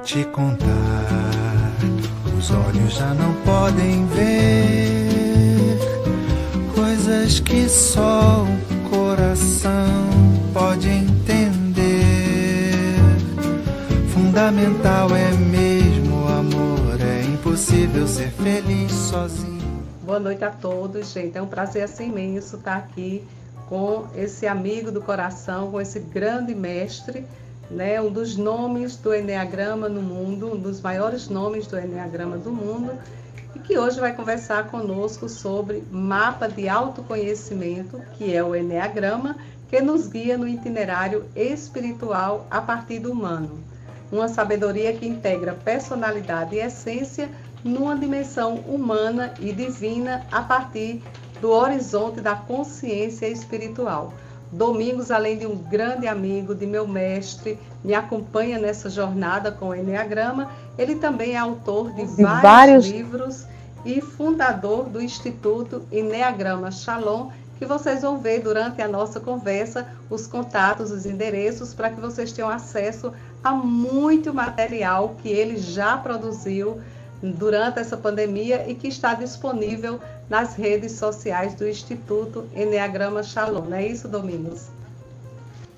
te contar, os olhos já não podem ver coisas que só o coração pode entender. Fundamental é mesmo o amor, é impossível ser feliz sozinho. Boa noite a todos, gente. É um prazer assim imenso estar aqui com esse amigo do coração, com esse grande mestre, né? Um dos nomes do Eneagrama no mundo, um dos maiores nomes do Eneagrama do mundo, e que hoje vai conversar conosco sobre mapa de autoconhecimento, que é o Eneagrama, que nos guia no itinerário espiritual a partir do humano. Uma sabedoria que integra personalidade e essência numa dimensão humana e divina a partir do horizonte da consciência espiritual. Domingos, além de um grande amigo, de meu mestre, me acompanha nessa jornada com o Eneagrama. Ele também é autor de vários livros e fundador do Instituto Eneagrama Shalom, que vocês vão ver durante a nossa conversa os contatos, os endereços, para que vocês tenham acesso a muito material que ele já produziu durante essa pandemia e que está disponível nas redes sociais do Instituto Eneagrama Shalom. Não é isso, Domingos?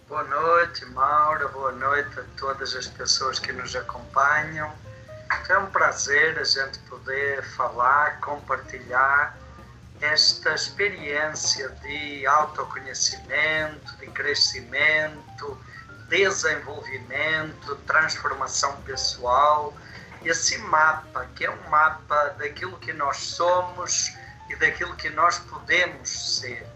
Boa noite, Maura. Boa noite a todas as pessoas que nos acompanham. É um prazer a gente poder falar, compartilhar esta experiência de autoconhecimento, de crescimento, desenvolvimento, transformação pessoal. Esse mapa, que é um mapa daquilo que nós somos e daquilo que nós podemos ser.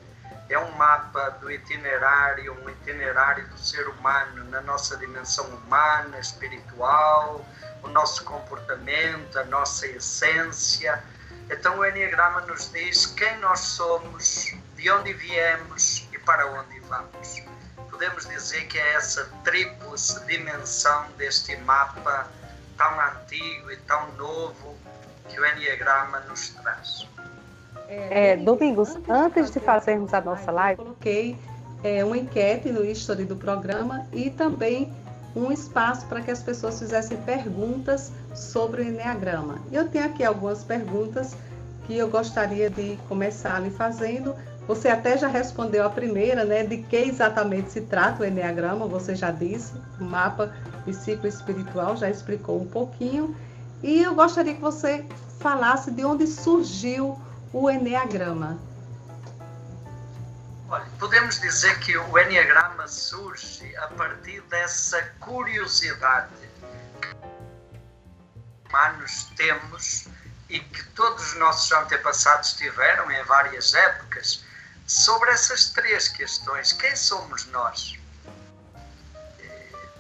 É um mapa do itinerário, um itinerário do ser humano na nossa dimensão humana, espiritual, o nosso comportamento, a nossa essência. Então o Eneagrama nos diz quem nós somos, de onde viemos e para onde vamos. Podemos dizer que é essa tríplice dimensão deste mapa tão antigo e tão novo que o Eneagrama nos traz. Domingos, antes de fazermos a nossa live, eu coloquei uma enquete no history do programa e também um espaço para que as pessoas fizessem perguntas sobre o Eneagrama. Eu tenho aqui algumas perguntas que eu gostaria de começar lhe fazendo. Você até já respondeu a primeira, né? De que exatamente se trata o Eneagrama, você já disse, o mapa de ciclo espiritual, já explicou um pouquinho. E eu gostaria que você falasse de onde surgiu o Eneagrama. Olha, podemos dizer que o Eneagrama surge a partir dessa curiosidade que humanos temos e que todos os nossos antepassados tiveram em várias épocas, sobre essas três questões. Quem somos nós?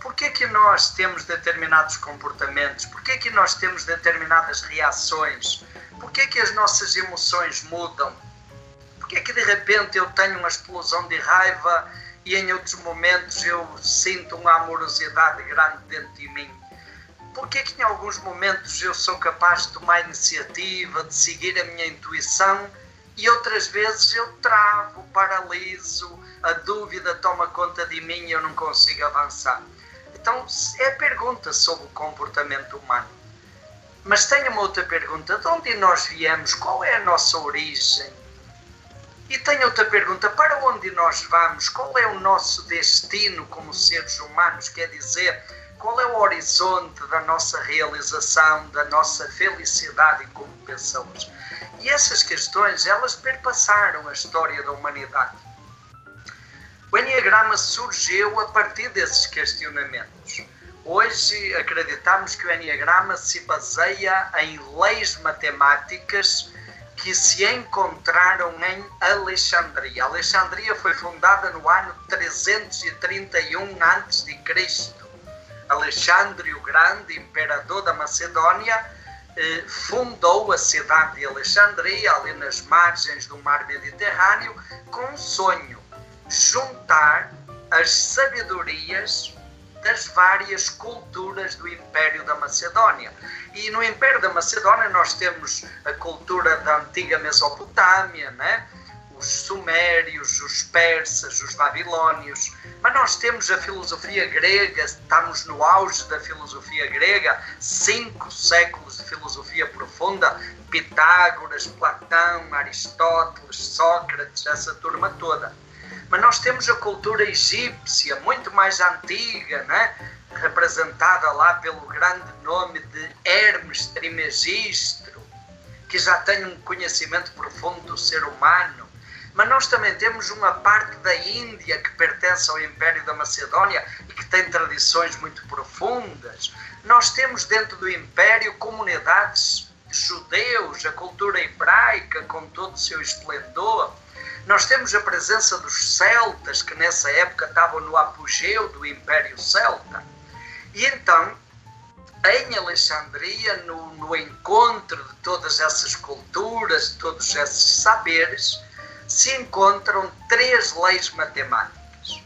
Por que é que nós temos determinados comportamentos? Por que é que nós temos determinadas reações? Por que é que as nossas emoções mudam? Por que é que de repente eu tenho uma explosão de raiva e em outros momentos eu sinto uma amorosidade grande dentro de mim? Por que é que em alguns momentos eu sou capaz de tomar iniciativa, de seguir a minha intuição e outras vezes eu travo, paraliso, a dúvida toma conta de mim e eu não consigo avançar? Então é pergunta sobre o comportamento humano. Mas tenho uma outra pergunta: de onde nós viemos? Qual é a nossa origem? E tenho outra pergunta: para onde nós vamos? Qual é o nosso destino como seres humanos? Quer dizer, qual é o horizonte da nossa realização, da nossa felicidade como pessoas? E essas questões, elas perpassaram a história da humanidade. O Eneagrama surgiu a partir desses questionamentos. Hoje acreditamos que o Eneagrama se baseia em leis matemáticas que se encontraram em Alexandria. Alexandria foi fundada no ano 331 a.C. Alexandre o Grande, imperador da Macedônia, fundou a cidade de Alexandria, ali nas margens do mar Mediterrâneo, com um sonho: juntar as sabedorias das várias culturas do Império da Macedônia. E no Império da Macedônia nós temos a cultura da antiga Mesopotâmia, né? os sumérios, os persas, os babilónios, mas nós temos a filosofia grega, estamos no auge da filosofia grega, 5 séculos de filosofia profunda, Pitágoras, Platão, Aristóteles, Sócrates, essa turma toda. Mas nós temos a cultura egípcia, muito mais antiga, né? Representada lá pelo grande nome de Hermes Trismegistro, que já tem um conhecimento profundo do ser humano. Mas nós também temos uma parte da Índia que pertence ao Império da Macedónia e que tem tradições muito profundas. Nós temos dentro do Império comunidades de judeus, a cultura hebraica com todo o seu esplendor. Nós temos a presença dos celtas, que nessa época estavam no apogeu do Império Celta. E então, em Alexandria, no encontro de todas essas culturas, de todos esses saberes, se encontram 3 leis matemáticas.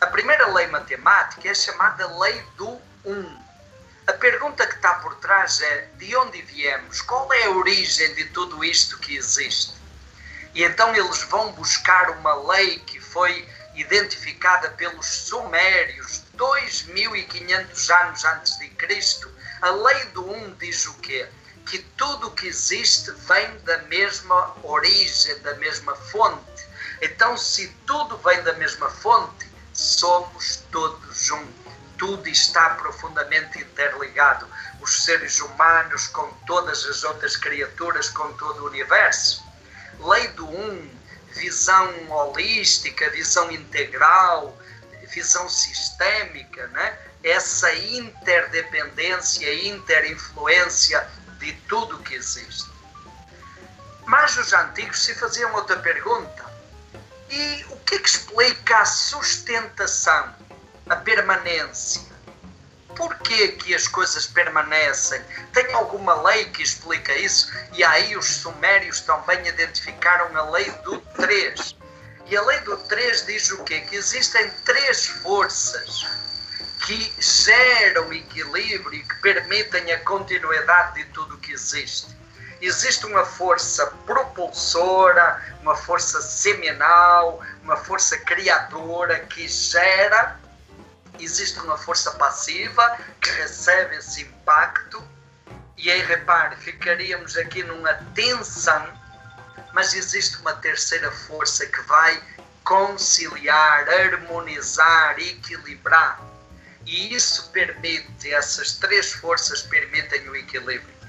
A primeira lei matemática é chamada Lei do 1. A pergunta que está por trás é: de onde viemos? Qual é a origem de tudo isto que existe? E então eles vão buscar uma lei que foi identificada pelos sumérios 2500 anos antes de Cristo. A lei do 1 diz o quê? Que tudo o que existe vem da mesma origem, da mesma fonte. Então, se tudo vem da mesma fonte, somos todos um. Tudo está profundamente interligado. Os seres humanos com todas as outras criaturas, com todo o universo. Lei do 1, visão holística, visão integral, visão sistêmica, né? Essa interdependência, interinfluência de tudo o que existe. Mas os antigos se faziam outra pergunta. E o que é que explica a sustentação, a permanência? Por que as coisas permanecem? Tem alguma lei que explica isso? E aí os sumérios também identificaram a lei do 3. E a lei do 3 diz o quê? Que existem 3 forças que geram equilíbrio e que permitem a continuidade de tudo o que existe. Existe uma força propulsora, uma força seminal, uma força criadora que gera. Existe uma força passiva que recebe esse impacto. E aí, repare, ficaríamos aqui numa tensão, mas existe uma terceira força que vai conciliar, harmonizar, equilibrar. E isso permite, essas 3 forças permitem o equilíbrio.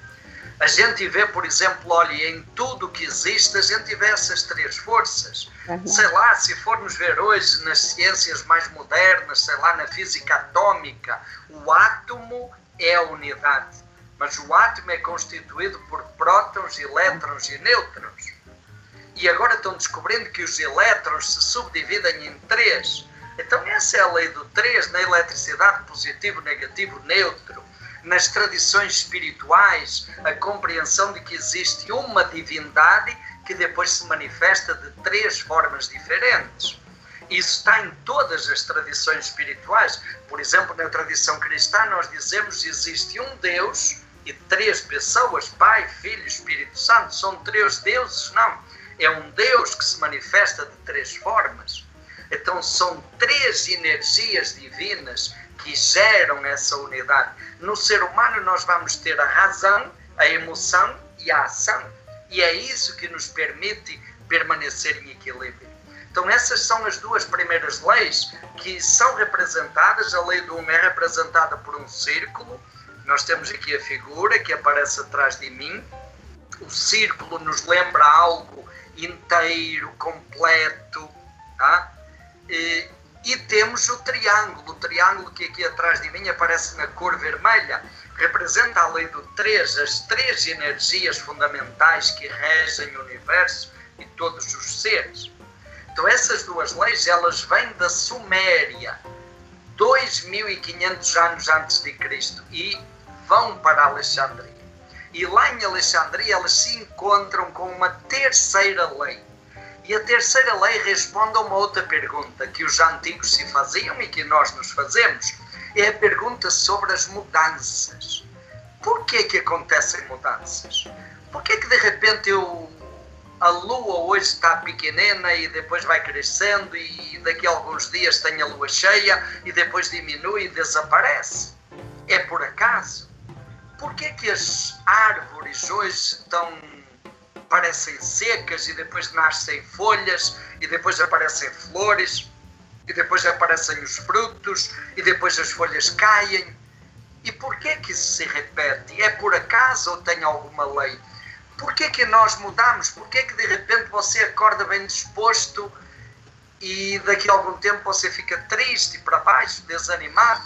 A gente vê, por exemplo, olha, em tudo o que existe, a gente vê essas 3 forças. Sei lá, se formos ver hoje nas ciências mais modernas, sei lá, na física atômica, o átomo é a unidade. Mas o átomo é constituído por prótons, elétrons e nêutrons. E agora estão descobrindo que os elétrons se subdividem em 3. Então essa é a lei do 3, na eletricidade: positivo, negativo, neutro. Nas tradições espirituais, a compreensão de que existe uma divindade que depois se manifesta de 3 formas diferentes. Isso está em todas as tradições espirituais. Por exemplo, na tradição cristã nós dizemos que existe um Deus e 3 pessoas, Pai, Filho e Espírito Santo. São 3 deuses? Não. É um Deus que se manifesta de 3 formas. Então são 3 energias divinas que geram essa unidade. No ser humano nós vamos ter a razão, a emoção e a ação. E é isso que nos permite permanecer em equilíbrio. Então essas são as 2 primeiras leis que são representadas. A lei do 1 é representada por um círculo. Nós temos aqui a figura que aparece atrás de mim. O círculo nos lembra algo inteiro, completo, tá? E temos o triângulo que aqui atrás de mim aparece na cor vermelha, representa a lei do 3, as 3 energias fundamentais que regem o universo e todos os seres. Então essas 2 leis, elas vêm da Suméria, 2500 anos antes de Cristo, e vão para Alexandria. E lá em Alexandria elas se encontram com uma terceira lei. E a terceira lei responde a uma outra pergunta que os antigos se faziam e que nós nos fazemos. É a pergunta sobre as mudanças. Por que acontecem mudanças? Por que de repente eu a lua hoje está pequenina e depois vai crescendo e daqui a alguns dias tem a lua cheia e depois diminui e desaparece? É por acaso? Por que as árvores hoje parecem secas e depois nascem folhas e depois aparecem flores e depois aparecem os frutos e depois as folhas caem? E por que isso se repete? É por acaso ou tem alguma lei? Por que nós mudamos? Por que de repente você acorda bem disposto e daqui a algum tempo você fica triste, para baixo, desanimado?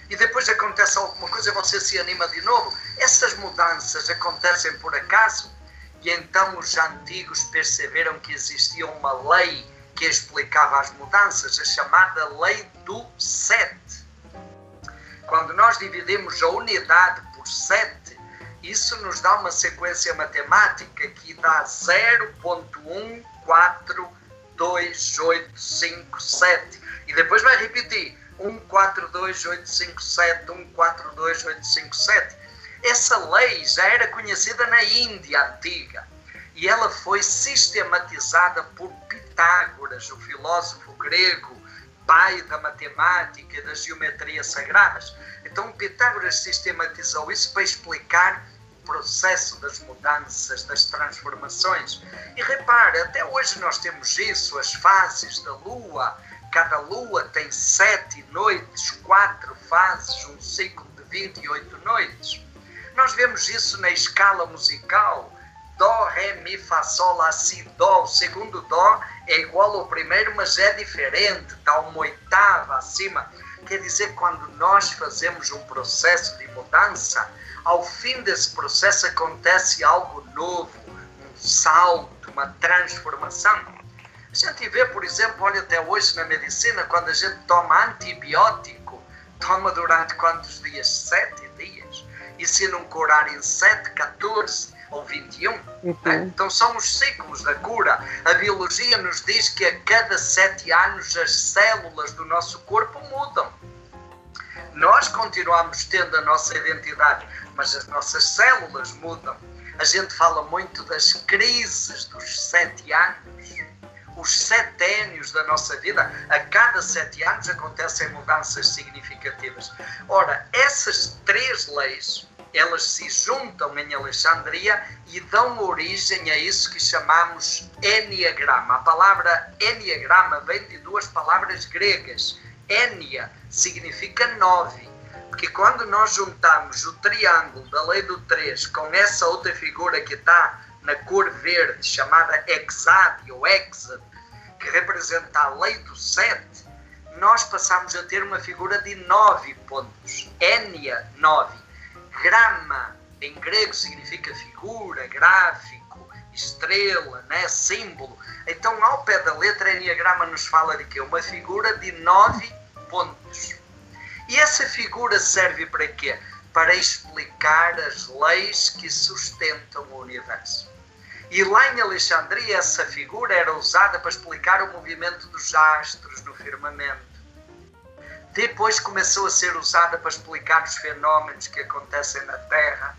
E depois acontece alguma coisa e você se anima de novo? Essas mudanças acontecem por acaso? E então os antigos perceberam que existia uma lei que explicava as mudanças, a chamada lei do 7. Quando nós dividimos a unidade por 7, isso nos dá uma sequência matemática que dá 0.142857. E depois vai repetir 142857, 142857. Essa lei já era conhecida na Índia antiga. E ela foi sistematizada por Pitágoras, o filósofo grego, pai da matemática e das geometrias sagradas. Então Pitágoras sistematizou isso para explicar o processo das mudanças, das transformações. E repare, até hoje nós temos isso, as fases da Lua. Cada Lua tem 7 noites, 4 fases, um ciclo de 28 noites. Nós vemos isso na escala musical. Dó, Ré, Mi, Fá, Sol, Lá, Si, Dó. O segundo Dó é igual ao primeiro, mas é diferente, está uma oitava acima. Quer dizer, quando nós fazemos um processo de mudança, ao fim desse processo acontece algo novo, um salto, uma transformação. A gente vê, por exemplo, olha até hoje na medicina, quando a gente toma antibiótico, toma durante quantos dias? 7 dias. E se não curar em 7, 14 ou 21? Né? Então são os ciclos da cura. A biologia nos diz que a cada 7 anos as células do nosso corpo mudam. Nós continuamos tendo a nossa identidade, mas as nossas células mudam. A gente fala muito das crises dos 7 anos. Os seténios da nossa vida, a cada 7 anos acontecem mudanças significativas. Ora, essas 3 leis, elas se juntam em Alexandria e dão origem a isso que chamamos Enneagrama. A palavra Enneagrama vem de 2 palavras gregas. Ennea significa 9, porque quando nós juntamos o triângulo da lei do 3 com essa outra figura que está na cor verde, chamada Hexade ou Hexad, que representa a lei do 7, nós passamos a ter uma figura de 9 pontos. Ennea, 9. Grama, em grego, significa figura, gráfico, estrela, né? Símbolo. Então, ao pé da letra, Enneagrama nos fala de quê? Uma figura de 9 pontos. E essa figura serve para quê? Para explicar as leis que sustentam o universo. E lá em Alexandria, essa figura era usada para explicar o movimento dos astros no firmamento. Depois começou a ser usada para explicar os fenómenos que acontecem na Terra.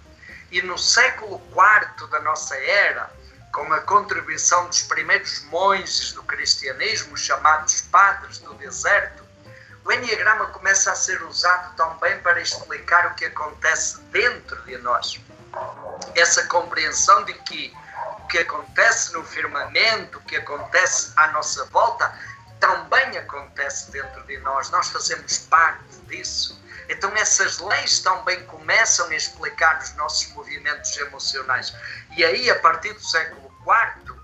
E no século IV da nossa era, com a contribuição dos primeiros monges do cristianismo, chamados padres do deserto, o Enneagrama começa a ser usado também para explicar o que acontece dentro de nós. Essa compreensão de que o que acontece no firmamento, o que acontece à nossa volta, também acontece dentro de nós. Nós fazemos parte disso. Então essas leis também começam a explicar os nossos movimentos emocionais. E aí, a partir do século IV,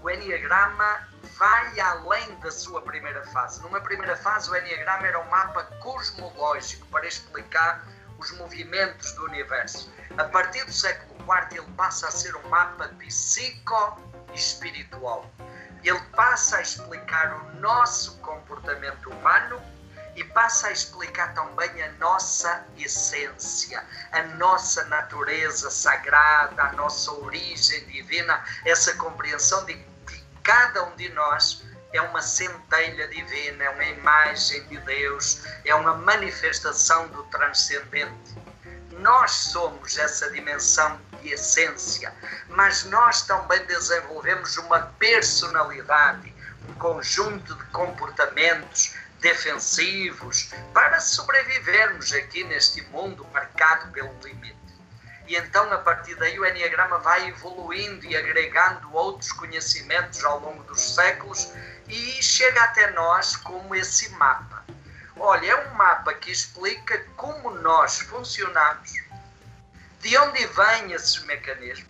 o Enneagrama vai além da sua primeira fase. Numa primeira fase, o Enneagrama era um mapa cosmológico para explicar os movimentos do universo. A partir do século IV, ele passa a ser um mapa psico-espiritual. Ele passa a explicar o nosso comportamento humano e passa a explicar também a nossa essência, a nossa natureza sagrada, a nossa origem divina, essa compreensão de que cada um de nós é uma centelha divina, é uma imagem de Deus, é uma manifestação do transcendente. Nós somos essa dimensão de essência, mas nós também desenvolvemos uma personalidade, um conjunto de comportamentos defensivos para sobrevivermos aqui neste mundo marcado pelo limite. E então, a partir daí, o Enneagrama vai evoluindo e agregando outros conhecimentos ao longo dos séculos e chega até nós como esse mapa. Olha, é um mapa que explica como nós funcionamos, de onde vêm esses mecanismos,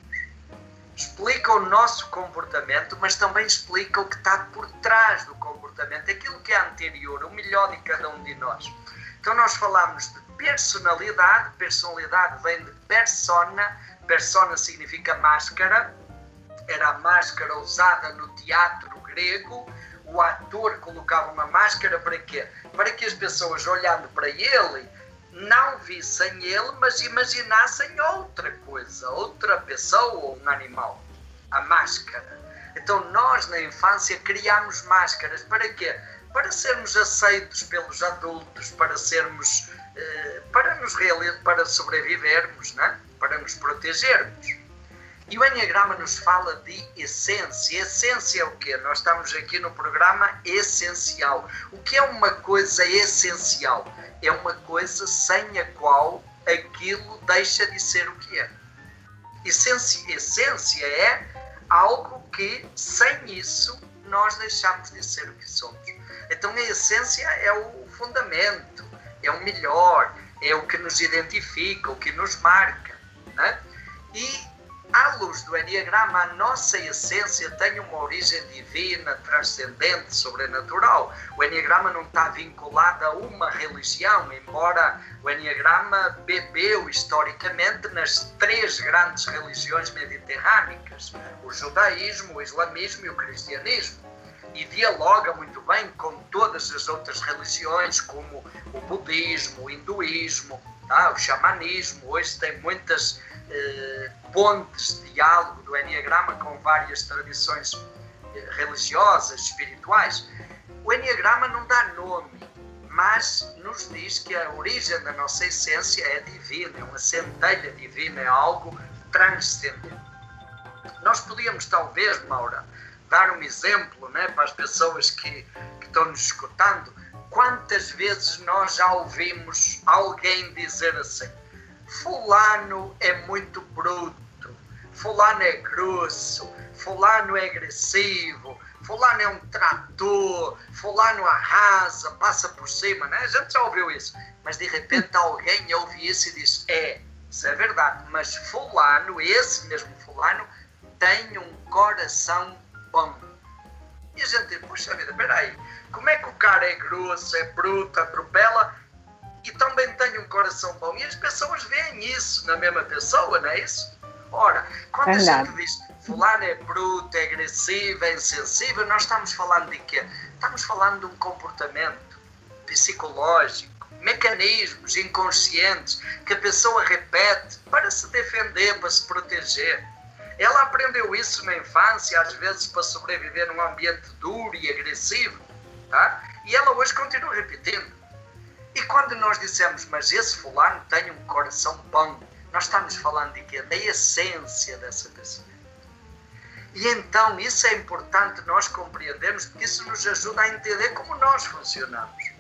explica o nosso comportamento, mas também explica o que está por trás do comportamento, aquilo que é anterior, o melhor de cada um de nós. Então nós falamos de personalidade, personalidade vem de persona, persona significa máscara, era a máscara usada no teatro grego, o ator colocava uma máscara para quê? Para que as pessoas olhando para ele, não vissem ele, mas imaginassem outra coisa, outra pessoa ou um animal, a máscara. Então nós na infância criámos máscaras, para quê? Para sermos aceitos pelos adultos, para sermos, para sobrevivermos, né? Para nos protegermos. E o Enneagrama nos fala de essência. Essência é o quê? Nós estamos aqui no programa essencial. O que é uma coisa essencial? É uma coisa sem a qual aquilo deixa de ser o que é. Essência é algo que, sem isso, nós deixamos de ser o que somos. Então a essência é o fundamento, é o melhor, é o que nos identifica, o que nos marca, né? E à luz do Enneagrama, a nossa essência tem uma origem divina, transcendente, sobrenatural. O Enneagrama não está vinculado a uma religião, embora o Enneagrama bebeu historicamente nas 3 grandes religiões mediterrânicas, o judaísmo, o islamismo e o cristianismo. E dialoga muito bem com todas as outras religiões, como o budismo, o hinduísmo, o xamanismo. Hoje tem muitas pontes de diálogo do Enneagrama com várias tradições religiosas, espirituais. O Enneagrama não dá nome, mas nos diz que a origem da nossa essência é divina, é uma centelha divina, é algo transcendente. Nós podíamos talvez, Maura, dar um exemplo, né, para as pessoas que estão nos escutando. Quantas vezes nós já ouvimos alguém dizer assim: fulano é muito bruto, fulano é grosso, fulano é agressivo, fulano é um trator, fulano arrasa, passa por cima, né? A gente já ouviu isso, mas de repente alguém ouve isso e diz: isso é verdade, mas fulano, esse mesmo fulano, tem um coração bom. E a gente diz: puxa vida, peraí, como é que o cara é grosso, é bruto, atropela e também tem um coração bom? E as pessoas veem isso na mesma pessoa, não é isso? Ora, quando a gente diz fulano é bruto, é agressivo, é insensível, nós estamos falando de quê? Estamos falando de um comportamento psicológico, mecanismos inconscientes que a pessoa repete para se defender, para se proteger. Ela aprendeu isso na infância, às vezes para sobreviver num ambiente duro e agressivo, tá? E ela hoje continua repetindo. E quando nós dissemos: mas esse fulano tem um coração bom, nós estamos falando de quê? Da essência dessa pessoa. E então isso é importante nós compreendermos, porque isso nos ajuda a entender como nós funcionamos.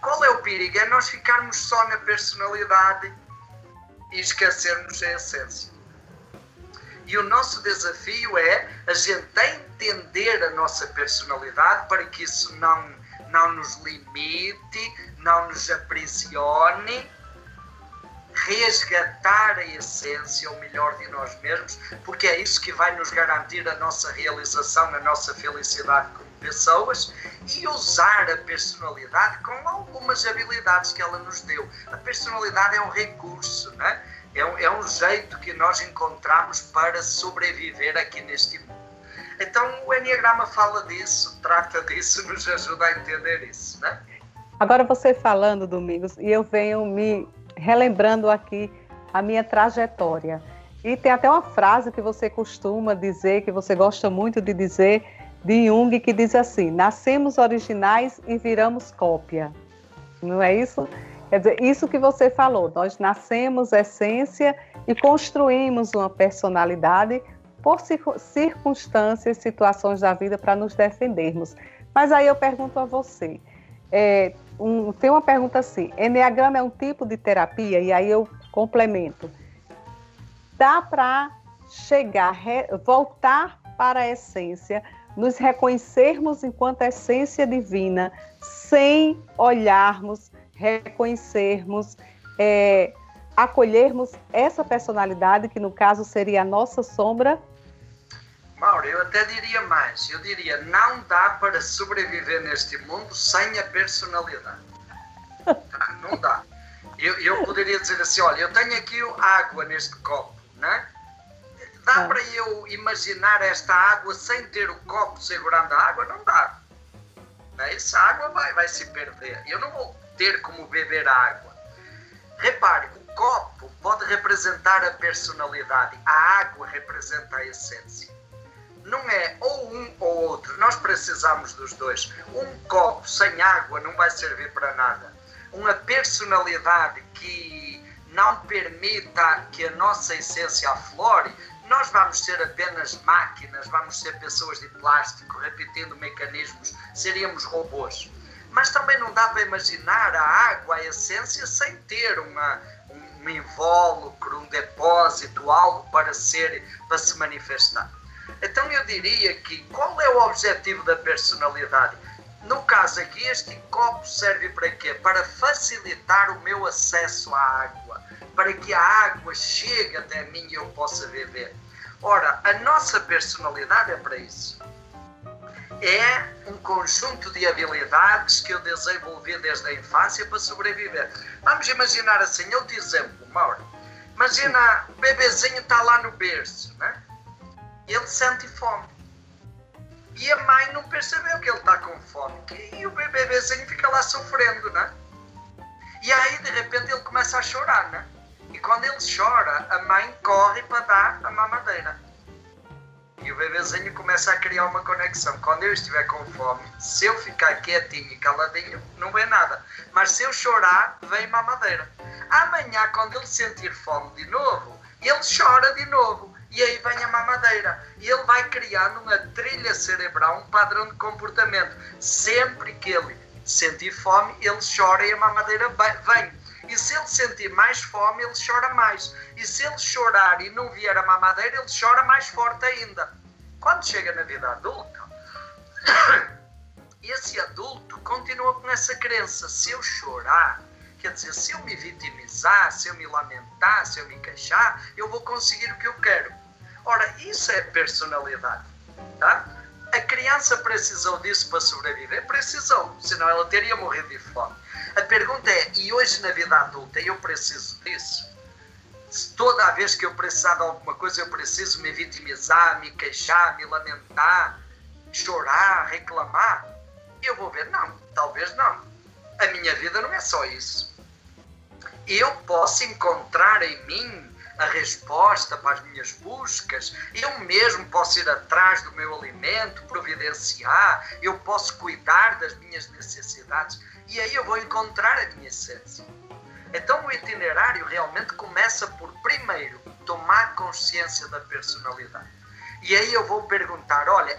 Qual é o perigo? É nós ficarmos só na personalidade e esquecermos a essência. E o nosso desafio é a gente entender a nossa personalidade para que isso não nos limite, não nos aprisione, resgatar a essência, o melhor de nós mesmos, porque é isso que vai nos garantir a nossa realização, a nossa felicidade como pessoas, e usar a personalidade com algumas habilidades que ela nos deu. A personalidade é um recurso, né? É um jeito que nós encontramos para sobreviver aqui neste mundo. Então o Enneagrama fala disso, trata disso, nos ajuda a entender isso, né? Agora você falando, Domingos, e eu venho me relembrando aqui a minha trajetória. E tem até uma frase que você costuma dizer, que você gosta muito de dizer, de Jung, que diz assim: nascemos originais e viramos cópia. Não é isso? Quer dizer, isso que você falou, nós nascemos essência e construímos uma personalidade por circunstâncias, situações da vida para nos defendermos. Mas aí eu pergunto a você, tem uma pergunta assim, Eneagrama é um tipo de terapia? E aí eu complemento. Dá para chegar, voltar para a essência, nos reconhecermos enquanto essência divina, sem olharmos, reconhecermos, acolhermos essa personalidade, que no caso seria a nossa sombra? Mauro, eu até diria mais. Eu diria, não dá para sobreviver neste mundo sem a personalidade. Não dá. Eu poderia dizer assim, olha, eu tenho aqui água neste copo, né? Dá para eu imaginar esta água sem ter o copo segurando a água? Não dá. Essa água vai se perder. Eu não vou ter como beber a água. Repare, o copo pode representar a personalidade, a água representa a essência. Não é ou um ou outro, nós precisamos dos dois. Um copo sem água não vai servir para nada. Uma personalidade que não permita que a nossa essência aflore, nós vamos ser apenas máquinas, vamos ser pessoas de plástico, repetindo mecanismos, seríamos robôs. Mas também não dá para imaginar a água, a essência, sem ter um invólucro, um depósito, algo para se manifestar. Então eu diria que qual é o objetivo da personalidade? No caso aqui, este copo serve para quê? Para facilitar o meu acesso à água, para que a água chegue até mim e eu possa beber. Ora, a nossa personalidade é para isso. É um conjunto de habilidades que eu desenvolvi desde a infância para sobreviver. Vamos imaginar assim, outro exemplo, Mauro. Imagina, o bebezinho está lá no berço, né? Ele sente fome. E a mãe não percebeu que ele está com fome. E o bebezinho fica lá sofrendo, né? E aí, de repente, ele começa a chorar, né? E quando ele chora, a mãe corre para dar a mamadeira. E o bebezinho começa a criar uma conexão. Quando eu estiver com fome, se eu ficar quietinho e caladinho, não vem nada. Mas se eu chorar, vem mamadeira. Amanhã, quando ele sentir fome de novo, ele chora de novo. E aí vem a mamadeira. E ele vai criando uma trilha cerebral, um padrão de comportamento. Sempre que ele sentir fome, ele chora e a mamadeira vem. E se ele sentir mais fome, ele chora mais. E se ele chorar e não vier a mamadeira, ele chora mais forte ainda. Quando chega na vida adulta, esse adulto continua com essa crença. Se eu chorar, quer dizer, se eu me vitimizar, se eu me lamentar, se eu me queixar, eu vou conseguir o que eu quero. Ora, isso é personalidade, tá? A criança precisou disso para sobreviver? Precisou, senão ela teria morrido de fome. A pergunta é, e hoje na vida adulta eu preciso disso? Se toda a vez que eu precisar de alguma coisa eu preciso me vitimizar, me queixar, me lamentar, chorar, reclamar? Eu vou ver, não, talvez não. A minha vida não é só isso. Eu posso encontrar em mim a resposta para as minhas buscas, eu mesmo posso ir atrás do meu alimento, providenciar, eu posso cuidar das minhas necessidades e aí eu vou encontrar a minha essência. Então o itinerário realmente começa por, primeiro, tomar consciência da personalidade. E aí eu vou perguntar, olha,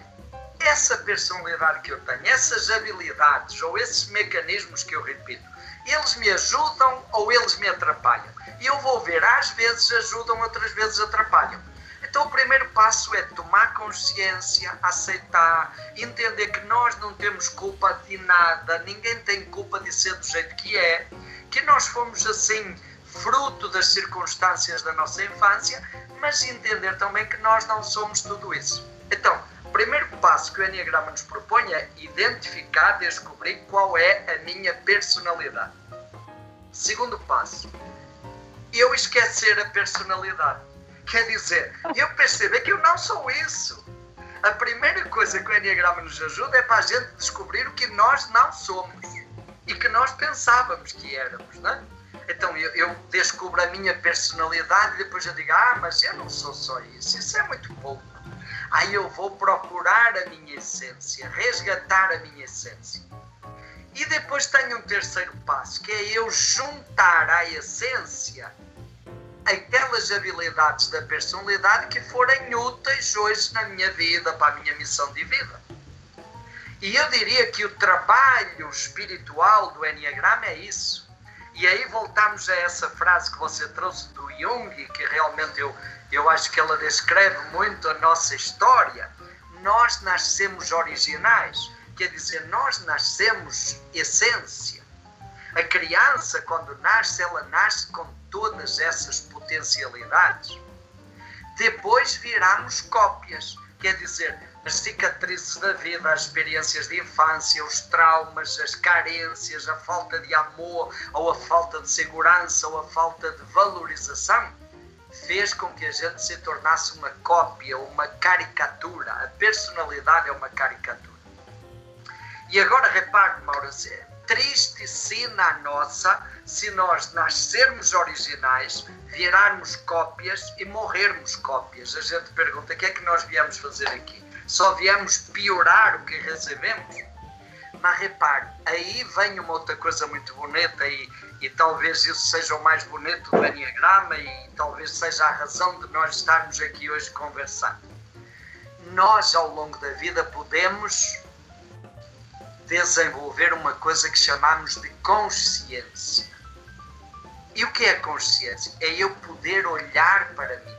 essa personalidade que eu tenho, essas habilidades ou esses mecanismos que eu repito, eles me ajudam ou eles me atrapalham? E eu vou ver, às vezes ajudam, outras vezes atrapalham. Então o primeiro passo é tomar consciência, aceitar, entender que nós não temos culpa de nada, ninguém tem culpa de ser do jeito que é, que nós fomos assim fruto das circunstâncias da nossa infância, mas entender também que nós não somos tudo isso. Então, o primeiro passo que o Eneagrama nos propõe é identificar, descobrir qual é a minha personalidade. Segundo passo, eu esquecer a personalidade. Quer dizer, eu perceber que eu não sou isso. A primeira coisa que o Eneagrama nos ajuda é para a gente descobrir o que nós não somos e que nós pensávamos que éramos, não é? Então eu descubro a minha personalidade e depois eu digo, mas eu não sou só isso é muito pouco. Aí eu vou procurar a minha essência, resgatar a minha essência. E depois tem um terceiro passo, que é eu juntar à essência aquelas habilidades da personalidade que forem úteis hoje na minha vida, para a minha missão de vida. E eu diria que o trabalho espiritual do Enneagrama é isso. E aí voltamos a essa frase que você trouxe do Jung, que realmente eu acho que ela descreve muito a nossa história. Nós nascemos originais, quer dizer, nós nascemos essência. A criança, quando nasce, ela nasce com todas essas potencialidades. Depois viramos cópias, quer dizer, as cicatrizes da vida, as experiências de infância, os traumas, as carências, a falta de amor, ou a falta de segurança, ou a falta de valorização, fez com que a gente se tornasse uma cópia, uma caricatura. A personalidade é uma caricatura. E agora repare, Mauro, triste sina a nossa se nós nascermos originais, virarmos cópias e morrermos cópias. A gente pergunta, o que é que nós viemos fazer aqui? Só viemos piorar o que recebemos? Mas repare, aí vem uma outra coisa muito bonita e talvez isso seja o mais bonito do Enneagrama e talvez seja a razão de nós estarmos aqui hoje conversando. Nós, ao longo da vida, podemos desenvolver uma coisa que chamamos de consciência. E o que é consciência? É eu poder olhar para mim,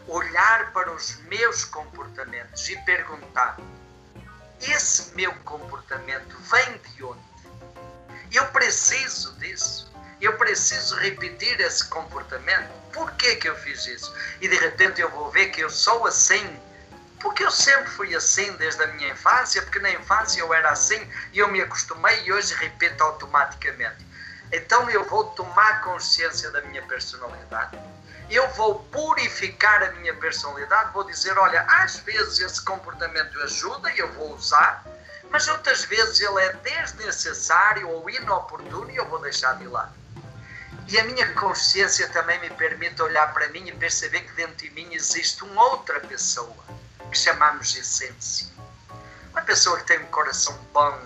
olhar para os meus comportamentos e perguntar: esse meu comportamento vem de onde? Eu preciso disso? Eu preciso repetir esse comportamento? Por que eu fiz isso? E de repente eu vou ver que eu sou assim porque eu sempre fui assim desde a minha infância, porque na infância eu era assim e eu me acostumei e hoje repito automaticamente. Então eu vou tomar consciência da minha personalidade, eu vou purificar a minha personalidade, vou dizer, olha, às vezes esse comportamento ajuda e eu vou usar, mas outras vezes ele é desnecessário ou inoportuno e eu vou deixar de lado. E a minha consciência também me permite olhar para mim e perceber que dentro de mim existe uma outra pessoa, que chamamos de essência. Uma pessoa que tem um coração bom,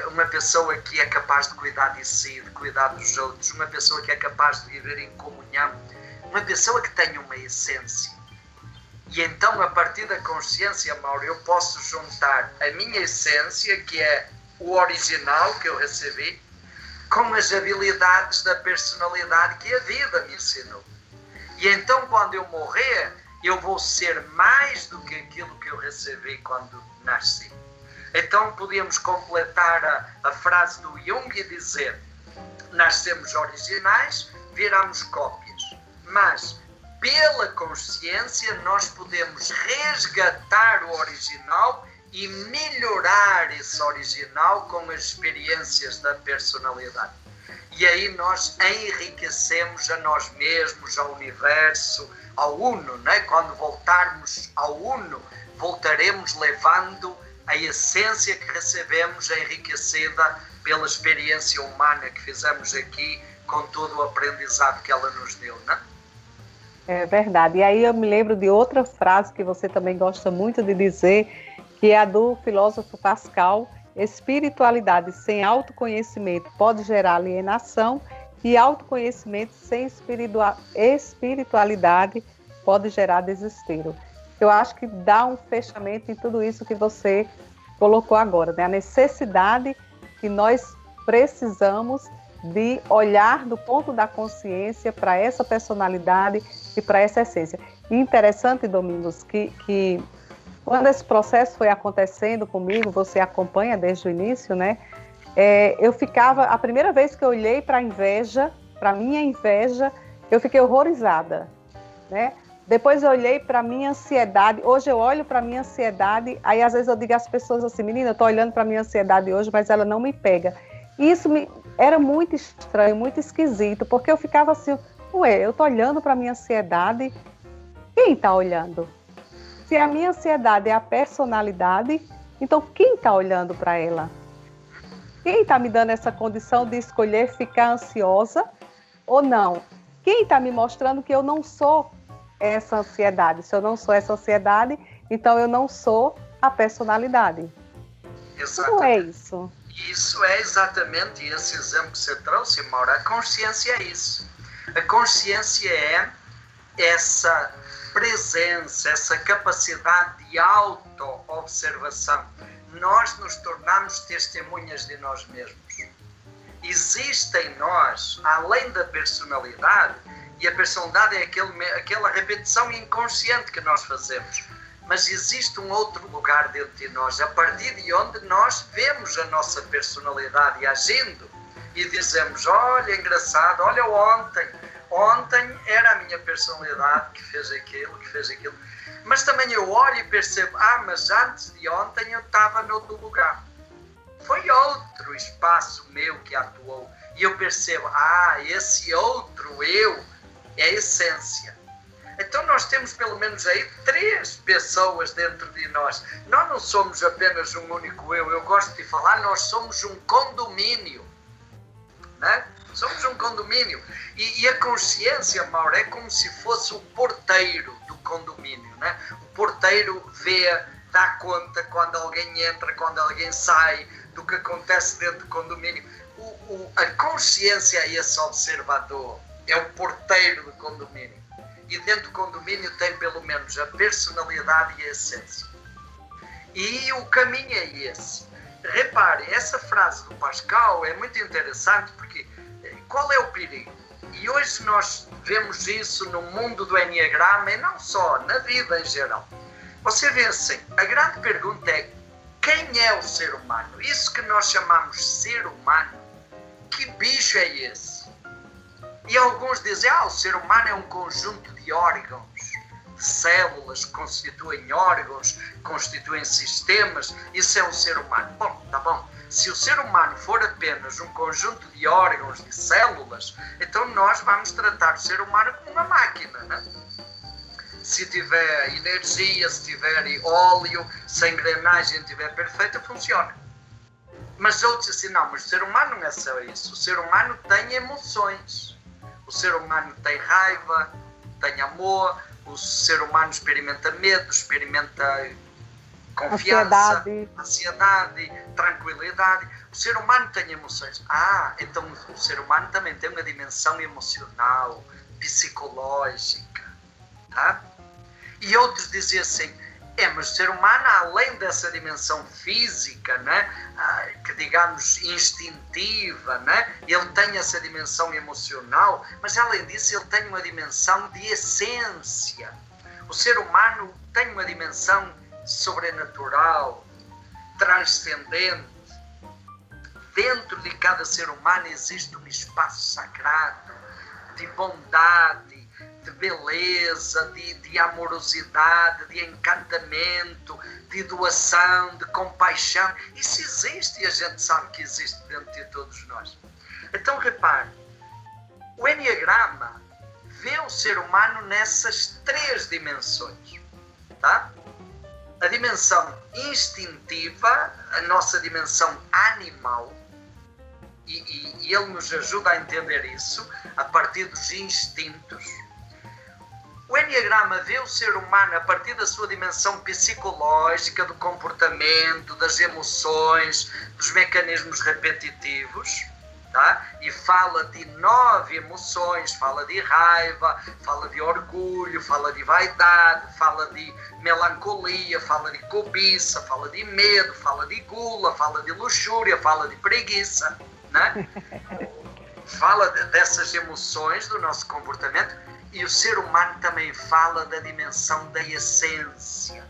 uma pessoa que é capaz de cuidar de si, de cuidar dos outros, uma pessoa que é capaz de viver em comunhão, uma pessoa que tem uma essência. E então, a partir da consciência, Mauro, eu posso juntar a minha essência, que é o original que eu recebi, com as habilidades da personalidade que a vida me ensinou. E então, quando eu morrer, eu vou ser mais do que aquilo que eu recebi quando nasci. Então, podíamos completar a frase do Jung e dizer: nascemos originais, viramos cópias. Mas, pela consciência, nós podemos resgatar o original e melhorar esse original com as experiências da personalidade. E aí nós enriquecemos a nós mesmos, ao universo, ao Uno, né? Quando voltarmos ao Uno, voltaremos levando a essência que recebemos enriquecida pela experiência humana que fizemos aqui, com todo o aprendizado que ela nos deu, né? É verdade. E aí eu me lembro de outra frase que você também gosta muito de dizer, que é a do filósofo Pascal: espiritualidade sem autoconhecimento pode gerar alienação, e autoconhecimento sem espiritualidade pode gerar desespero. Eu acho que dá um fechamento em tudo isso que você colocou agora, né? A necessidade que nós precisamos de olhar do ponto da consciência para essa personalidade e para essa essência. E interessante, Domingos, que quando esse processo foi acontecendo comigo, você acompanha desde o início, né? Eu ficava, a primeira vez que eu olhei para a inveja, para minha inveja, eu fiquei horrorizada, né? Depois eu olhei para a minha ansiedade. Hoje eu olho para a minha ansiedade, aí às vezes eu digo às pessoas assim: menina, eu estou olhando para a minha ansiedade hoje, mas ela não me pega. E isso era muito estranho, muito esquisito, porque eu ficava assim: ué, eu estou olhando para a minha ansiedade, quem está olhando? Se a minha ansiedade é a personalidade, então quem está olhando para ela? Quem está me dando essa condição de escolher ficar ansiosa ou não? Quem está me mostrando que eu não sou essa ansiedade? Se eu não sou essa ansiedade, então eu não sou a personalidade. Como é isso? Isso é exatamente esse exemplo que você trouxe, Maura. A consciência é isso. A consciência é essa presença, essa capacidade de auto-observação. Nós nos tornamos testemunhas de nós mesmos. Existe em nós, além da personalidade, e a personalidade é aquela repetição inconsciente que nós fazemos, mas existe um outro lugar dentro de nós, a partir de onde nós vemos a nossa personalidade agindo e dizemos, olha, engraçado, olha ontem era a minha personalidade que fez aquilo, mas também eu olho e percebo, mas antes de ontem eu estava noutro lugar. Foi outro espaço meu que atuou. E eu percebo, esse outro eu é a essência. Então nós temos pelo menos aí 3 pessoas dentro de nós. Nós não somos apenas um único eu. Eu gosto de falar, nós somos um condomínio. Né? Somos um condomínio. E a consciência, Mauro, é como se fosse o porteiro do condomínio. Né? O porteiro dá conta quando alguém entra, quando alguém sai, do que acontece dentro do condomínio. A consciência é esse observador, é o porteiro do condomínio. E dentro do condomínio tem pelo menos a personalidade e a essência. E o caminho é esse. Repare, essa frase do Pascal é muito interessante porque qual é o perigo? E hoje nós vemos isso no mundo do Enneagrama e não só, na vida em geral. Você vê assim, a grande pergunta é quem é o ser humano? Isso que nós chamamos ser humano, que bicho é esse? E alguns dizem, o ser humano é um conjunto de órgãos, de células que constituem órgãos, constituem sistemas, isso é um ser humano. Bom, tá bom. Se o ser humano for apenas um conjunto de órgãos, de células, então nós vamos tratar o ser humano como uma máquina, né? Se tiver energia, se tiver óleo, se a engrenagem estiver perfeita, funciona. Mas outros dizem, não, mas o ser humano não é só isso. O ser humano tem emoções. O ser humano tem raiva, tem amor. O ser humano experimenta medo, experimenta confiança, ansiedade, tranquilidade. O ser humano tem emoções. Então o ser humano também tem uma dimensão emocional, psicológica. Tá? E outros diziam assim, mas o ser humano, além dessa dimensão física, né, que digamos instintiva, né, ele tem essa dimensão emocional, mas além disso ele tem uma dimensão de essência. O ser humano tem uma dimensão sobrenatural, transcendente. Dentro de cada ser humano existe um espaço sagrado, de bondade, de beleza, de amorosidade, de encantamento, de doação, de compaixão. Isso existe e a gente sabe que existe dentro de todos nós. Então repare, o Enneagrama vê o ser humano nessas 3 dimensões. Tá? A dimensão instintiva, a nossa dimensão animal, e ele nos ajuda a entender isso a partir dos instintos. O Enneagrama vê o ser humano a partir da sua dimensão psicológica, do comportamento, das emoções, dos mecanismos repetitivos, tá? E fala de 9 emoções, fala de raiva, fala de orgulho, fala de vaidade, fala de melancolia, fala de cobiça, fala de medo, fala de gula, fala de luxúria, fala de preguiça, né? Fala dessas emoções do nosso comportamento. E o ser humano também fala da dimensão da essência,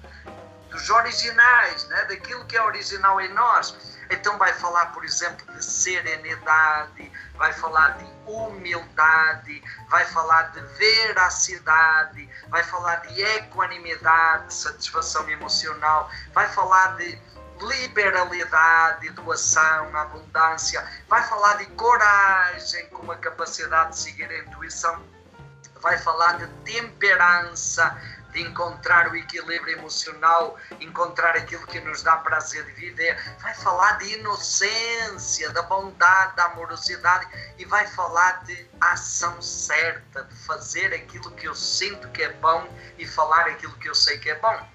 dos originais, né? Daquilo que é original em nós. Então vai falar, por exemplo, de serenidade, vai falar de humildade, vai falar de veracidade, vai falar de equanimidade, satisfação emocional, vai falar de liberalidade, doação, abundância, vai falar de coragem, com a capacidade de seguir a intuição, vai falar de temperança, de encontrar o equilíbrio emocional, encontrar aquilo que nos dá prazer de viver, vai falar de inocência, da bondade, da amorosidade, e vai falar de ação certa, de fazer aquilo que eu sinto que é bom e falar aquilo que eu sei que é bom.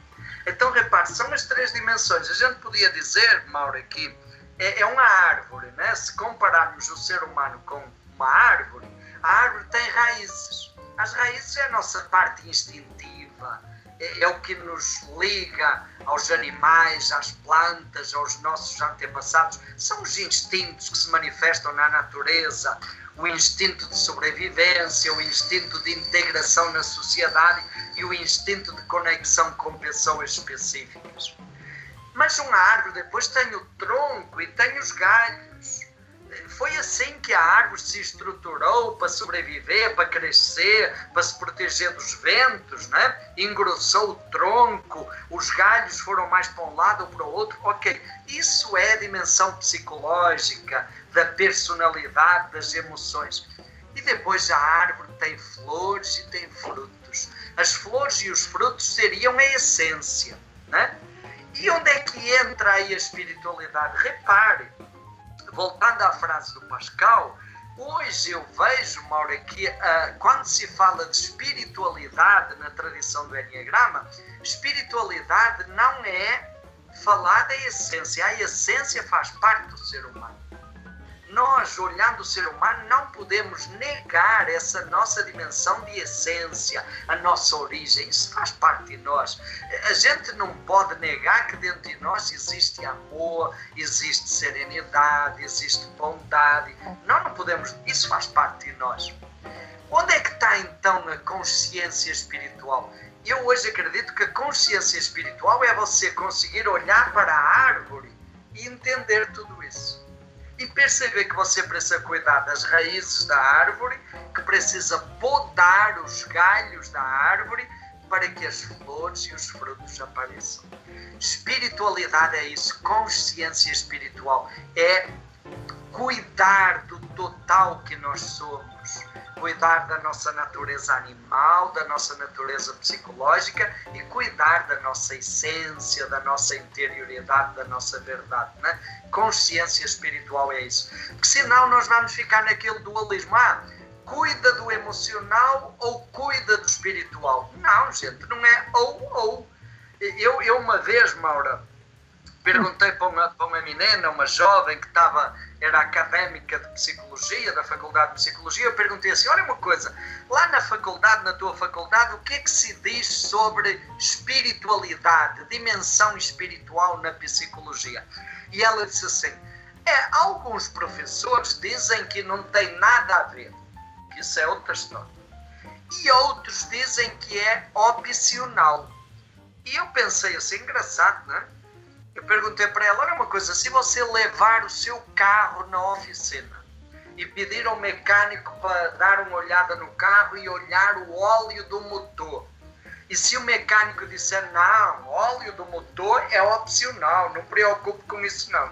Então, repare, são as 3 dimensões. A gente podia dizer, Maura, que é uma árvore, né? Se compararmos o ser humano com uma árvore, a árvore tem raízes. As raízes é a nossa parte instintiva, é o que nos liga aos animais, às plantas, aos nossos antepassados. São os instintos que se manifestam na natureza, o instinto de sobrevivência, o instinto de integração na sociedade e o instinto de conexão com pessoas específicas. Mas uma árvore depois tem o tronco e tem os galhos. Foi assim que a árvore se estruturou para sobreviver, para crescer, para se proteger dos ventos, né? Engrossou o tronco, os galhos foram mais para um lado ou para o outro. Ok, isso é a dimensão psicológica, da personalidade, das emoções. E depois a árvore tem flores e tem frutos. As flores e os frutos seriam a essência, né? E onde é que entra aí a espiritualidade? Repare, voltando à frase do Pascal, hoje eu vejo, Mauro, que quando se fala de espiritualidade na tradição do Enneagrama, espiritualidade não é falar da essência. A essência faz parte do ser humano. Nós, olhando o ser humano, não podemos negar essa nossa dimensão de essência, a nossa origem. Isso faz parte de nós. A gente não pode negar que dentro de nós existe amor, existe serenidade, existe bondade. Nós não podemos. Isso faz parte de nós. Onde é que está, então, a consciência espiritual? Eu hoje acredito que a consciência espiritual é você conseguir olhar para a árvore e entender tudo isso. E perceber que você precisa cuidar das raízes da árvore, que precisa podar os galhos da árvore para que as flores e os frutos apareçam. Espiritualidade é isso, consciência espiritual. É cuidar do total que nós somos, cuidar da nossa natureza animal, da nossa natureza psicológica e cuidar da nossa essência, da nossa interioridade, da nossa verdade, né? Consciência espiritual é isso. Porque senão nós vamos ficar naquele dualismo. Cuida do emocional ou cuida do espiritual? Não, gente, não é ou. Eu uma vez, Maura, perguntei para uma menina, uma jovem que era académica de psicologia, da faculdade de psicologia, eu perguntei assim, olha uma coisa, lá na faculdade, na tua faculdade, o que é que se diz sobre espiritualidade, dimensão espiritual na psicologia? E ela disse assim, alguns professores dizem que não tem nada a ver, que isso é outra história. E outros dizem que é opcional. E eu pensei assim, engraçado, não é? Eu perguntei para ela, olha uma coisa, se você levar o seu carro na oficina e pedir ao mecânico para dar uma olhada no carro e olhar o óleo do motor, e se o mecânico disser, não, o óleo do motor é opcional, não preocupe com isso não,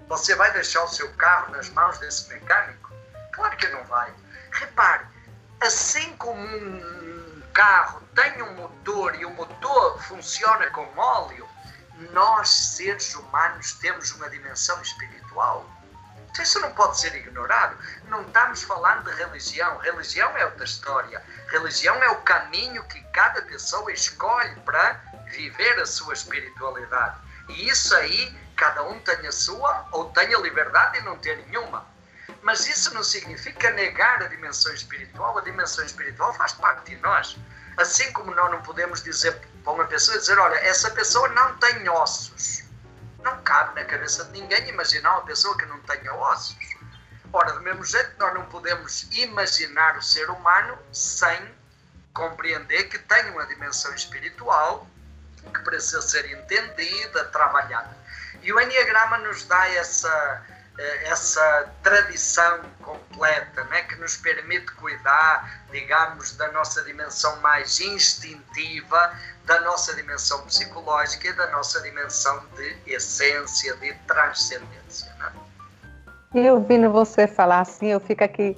você vai deixar o seu carro nas mãos desse mecânico? Claro que não vai. Repare, assim como um carro tem um motor e o motor funciona com óleo, nós, seres humanos, temos uma dimensão espiritual. Então isso não pode ser ignorado. Não estamos falando de religião. Religião é outra história. Religião é o caminho que cada pessoa escolhe para viver a sua espiritualidade. E isso aí, cada um tem a sua, ou tem a liberdade de não ter nenhuma. Mas isso não significa negar a dimensão espiritual. A dimensão espiritual faz parte de nós. Assim como nós não podemos dizer para uma pessoa, olha, essa pessoa não tem ossos. Não cabe na cabeça de ninguém imaginar uma pessoa que não tenha ossos. Ora, do mesmo jeito, nós não podemos imaginar o ser humano sem compreender que tem uma dimensão espiritual que precisa ser entendida, trabalhada. E o Enneagrama nos dá essa tradição completa, né, que nos permite cuidar, digamos, da nossa dimensão mais instintiva, da nossa dimensão psicológica e da nossa dimensão de essência, de transcendência. Né? E ouvindo você falar assim, eu fico aqui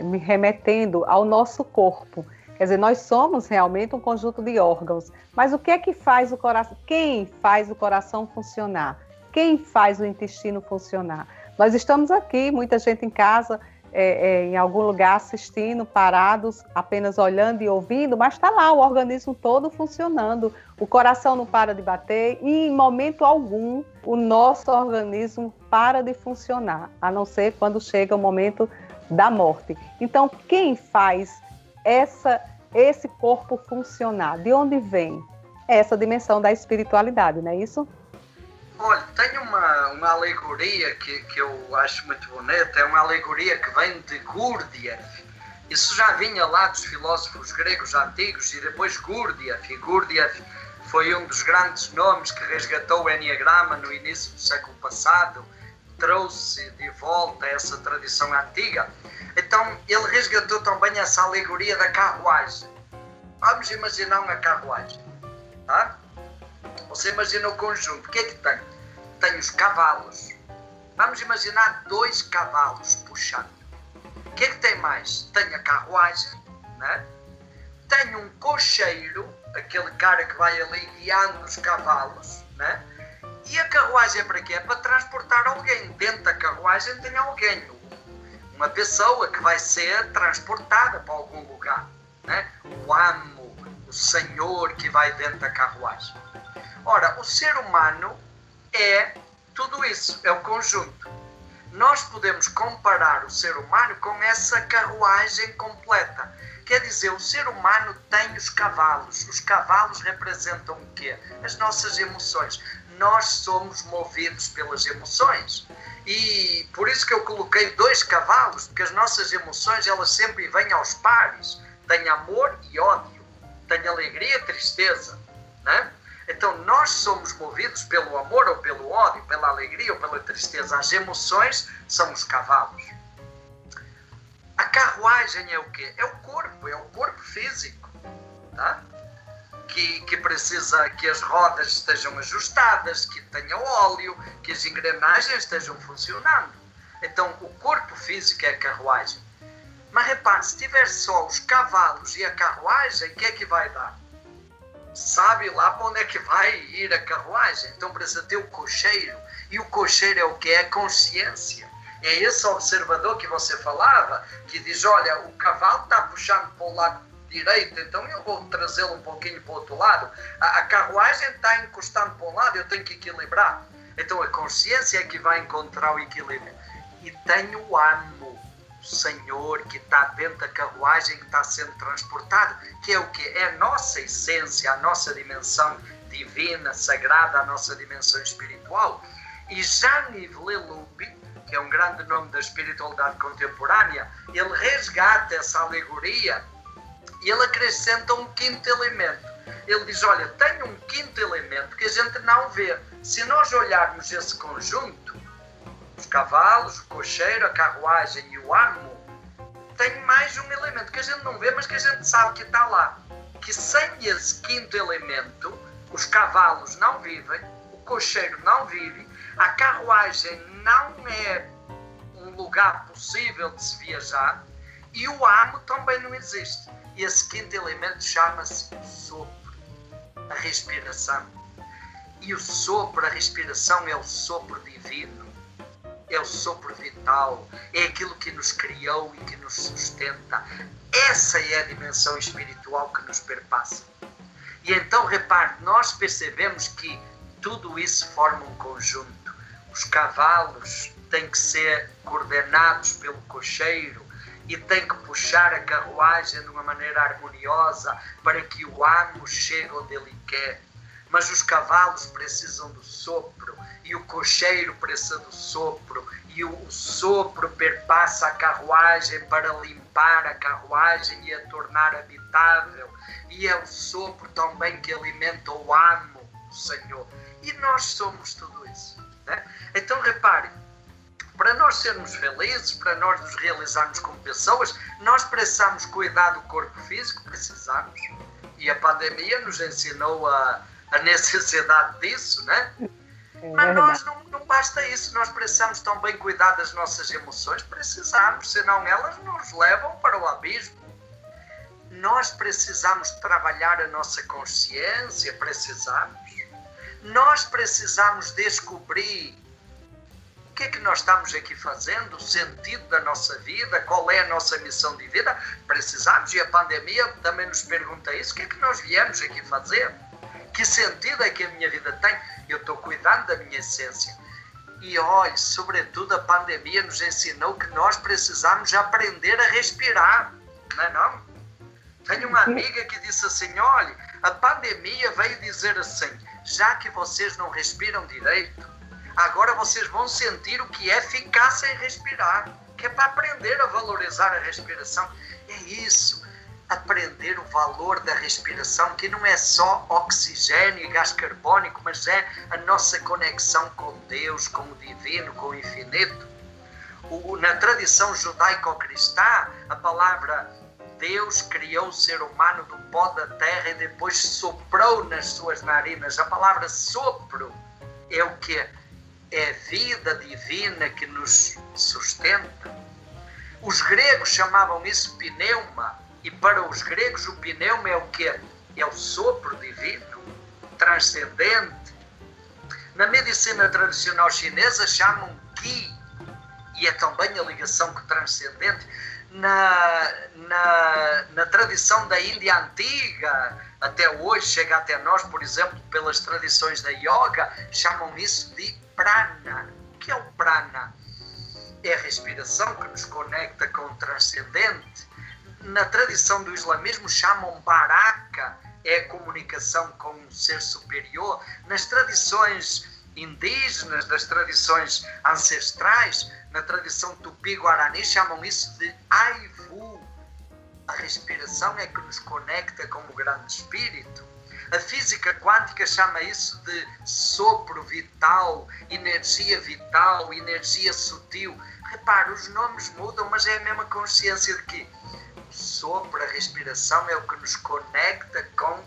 me remetendo ao nosso corpo. Quer dizer, nós somos realmente um conjunto de órgãos, mas o que é que faz o coração? Quem faz o coração funcionar? Quem faz o intestino funcionar? Nós estamos aqui, muita gente em casa, em algum lugar assistindo, parados, apenas olhando e ouvindo, mas está lá o organismo todo funcionando, o coração não para de bater e em momento algum o nosso organismo para de funcionar, a não ser quando chega o momento da morte. Então, quem faz esse corpo funcionar? De onde vem? Essa dimensão da espiritualidade, não é isso? Olha, tem uma alegoria que eu acho muito bonita, é uma alegoria que vem de Gurdjieff. Isso já vinha lá dos filósofos gregos antigos e depois Gurdjieff. E Gurdjieff foi um dos grandes nomes que resgatou o Enneagrama no início do século passado, trouxe de volta essa tradição antiga. Então, ele resgatou também essa alegoria da carruagem. Vamos imaginar uma carruagem, tá? Você imagina o conjunto, o que é que tem? Tem os cavalos. Vamos imaginar 2 cavalos puxando. O que é que tem mais? Tem a carruagem, né? Tem um cocheiro, aquele cara que vai ali guiando os cavalos, né? E a carruagem é para quê? É para transportar alguém. Dentro da carruagem tem alguém, uma pessoa que vai ser transportada para algum lugar, né? O amo, o senhor que vai dentro da carruagem. Ora, o ser humano é tudo isso, é o conjunto. Nós podemos comparar o ser humano com essa carruagem completa. Quer dizer, o ser humano tem os cavalos. Os cavalos representam o quê? As nossas emoções. Nós somos movidos pelas emoções. E por isso que eu coloquei 2 cavalos, porque as nossas emoções, elas sempre vêm aos pares. Tem amor e ódio. Tem alegria e tristeza, né? Então, nós somos movidos pelo amor ou pelo ódio, pela alegria ou pela tristeza. As emoções são os cavalos. A carruagem é o quê? É o corpo físico, tá? Que precisa que as rodas estejam ajustadas, que tenha óleo, que as engrenagens estejam funcionando. Então, o corpo físico é a carruagem. Mas repare, se tiver só os cavalos e a carruagem, o que é que vai dar? Sabe lá para onde é que vai ir a carruagem? Então precisa ter o cocheiro. E o cocheiro é o que? É a consciência. É esse observador que você falava, que diz, olha, o cavalo está puxando para o lado direito, então eu vou trazê-lo um pouquinho para o outro lado. A carruagem está encostando para um lado, eu tenho que equilibrar. Então a consciência é que vai encontrar o equilíbrio. E tem o amo, o Senhor, que está dentro da carruagem, que está sendo transportado, que é o quê? É a nossa essência, a nossa dimensão divina, sagrada, a nossa dimensão espiritual. E Jean-Yves Leloup, que é um grande nome da espiritualidade contemporânea, ele resgata essa alegoria e ele acrescenta um 5º elemento. Ele diz, olha, tem um 5º elemento que a gente não vê. Se nós olharmos esse conjunto, os cavalos, o cocheiro, a carruagem e o amo, tem mais um elemento que a gente não vê, mas que a gente sabe que está lá. Que sem esse 5º elemento, os cavalos não vivem, o cocheiro não vive, a carruagem não é um lugar possível de se viajar e o amo também não existe. E esse 5º elemento chama-se sopro, a respiração. E o sopro, a respiração é o sopro divino. É o sopro vital, é aquilo que nos criou e que nos sustenta. Essa é a dimensão espiritual que nos perpassa. E então, repare, nós percebemos que tudo isso forma um conjunto. Os cavalos têm que ser coordenados pelo cocheiro e têm que puxar a carruagem de uma maneira harmoniosa para que o amo chegue onde ele quer. Mas os cavalos precisam do sopro e o cocheiro precisa do sopro e o sopro perpassa a carruagem para limpar a carruagem e a tornar habitável. E é o sopro também que alimenta o amo, o Senhor. E nós somos tudo isso, né? Então repare, para nós sermos felizes, para nós nos realizarmos como pessoas, nós precisamos cuidar do corpo físico, precisamos. E a pandemia nos ensinou a necessidade disso, né? Mas nós não basta isso, nós precisamos também cuidar das nossas emoções, precisamos, senão elas nos levam para o abismo. Nós precisamos trabalhar a nossa consciência, precisamos. Nós precisamos descobrir O que é que nós estamos aqui fazendo? O sentido da nossa vida? Qual é a nossa missão de vida? Precisamos, e a pandemia também nos pergunta isso, o que é que nós viemos aqui fazer? Que sentido é que a minha vida tem? Eu estou cuidando da minha essência. E olha, sobretudo a pandemia nos ensinou que nós precisamos aprender a respirar, não é não? Tenho uma amiga que disse assim, olha, a pandemia veio dizer assim, já que vocês não respiram direito, agora vocês vão sentir o que é ficar sem respirar, que é para aprender a valorizar a respiração. É isso, aprender o valor da respiração, que não é só oxigênio e gás carbônico, mas é a nossa conexão com Deus, com o divino, com o infinito. Na tradição judaico-cristã, a palavra Deus criou o ser humano do pó da terra e depois soprou nas suas narinas. A palavra sopro é o quê? É a vida divina que nos sustenta. Os gregos chamavam isso pneuma, e para os gregos o pneuma é o quê? É o sopro divino, transcendente. Na medicina tradicional chinesa chamam Qi, e é também a ligação com o transcendente. Na tradição da Índia antiga, até hoje, chega até nós, por exemplo, pelas tradições da yoga, chamam isso de prana. O que é o prana? É a respiração que nos conecta com o transcendente. Na tradição do islamismo chamam baraka, é a comunicação com um ser superior. Nas tradições indígenas, das tradições ancestrais, na tradição tupi-guarani, chamam isso de aivu. A respiração é que nos conecta com o grande espírito. A física quântica chama isso de sopro vital, energia sutil. Repara, os nomes mudam, mas é a mesma consciência de que o sopro, a respiração é o que nos conecta com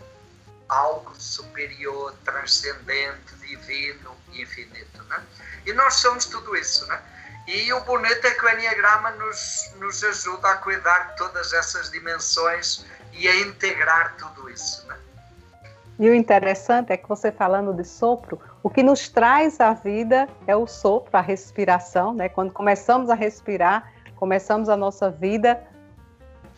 algo superior, transcendente, divino, infinito, né? E nós somos tudo isso, né? E o bonito é que o Enneagrama nos ajuda a cuidar de todas essas dimensões e a integrar tudo isso, né? E o interessante é que você falando de sopro, o que nos traz a vida é o sopro, a respiração, né? Quando começamos a respirar, começamos a nossa vida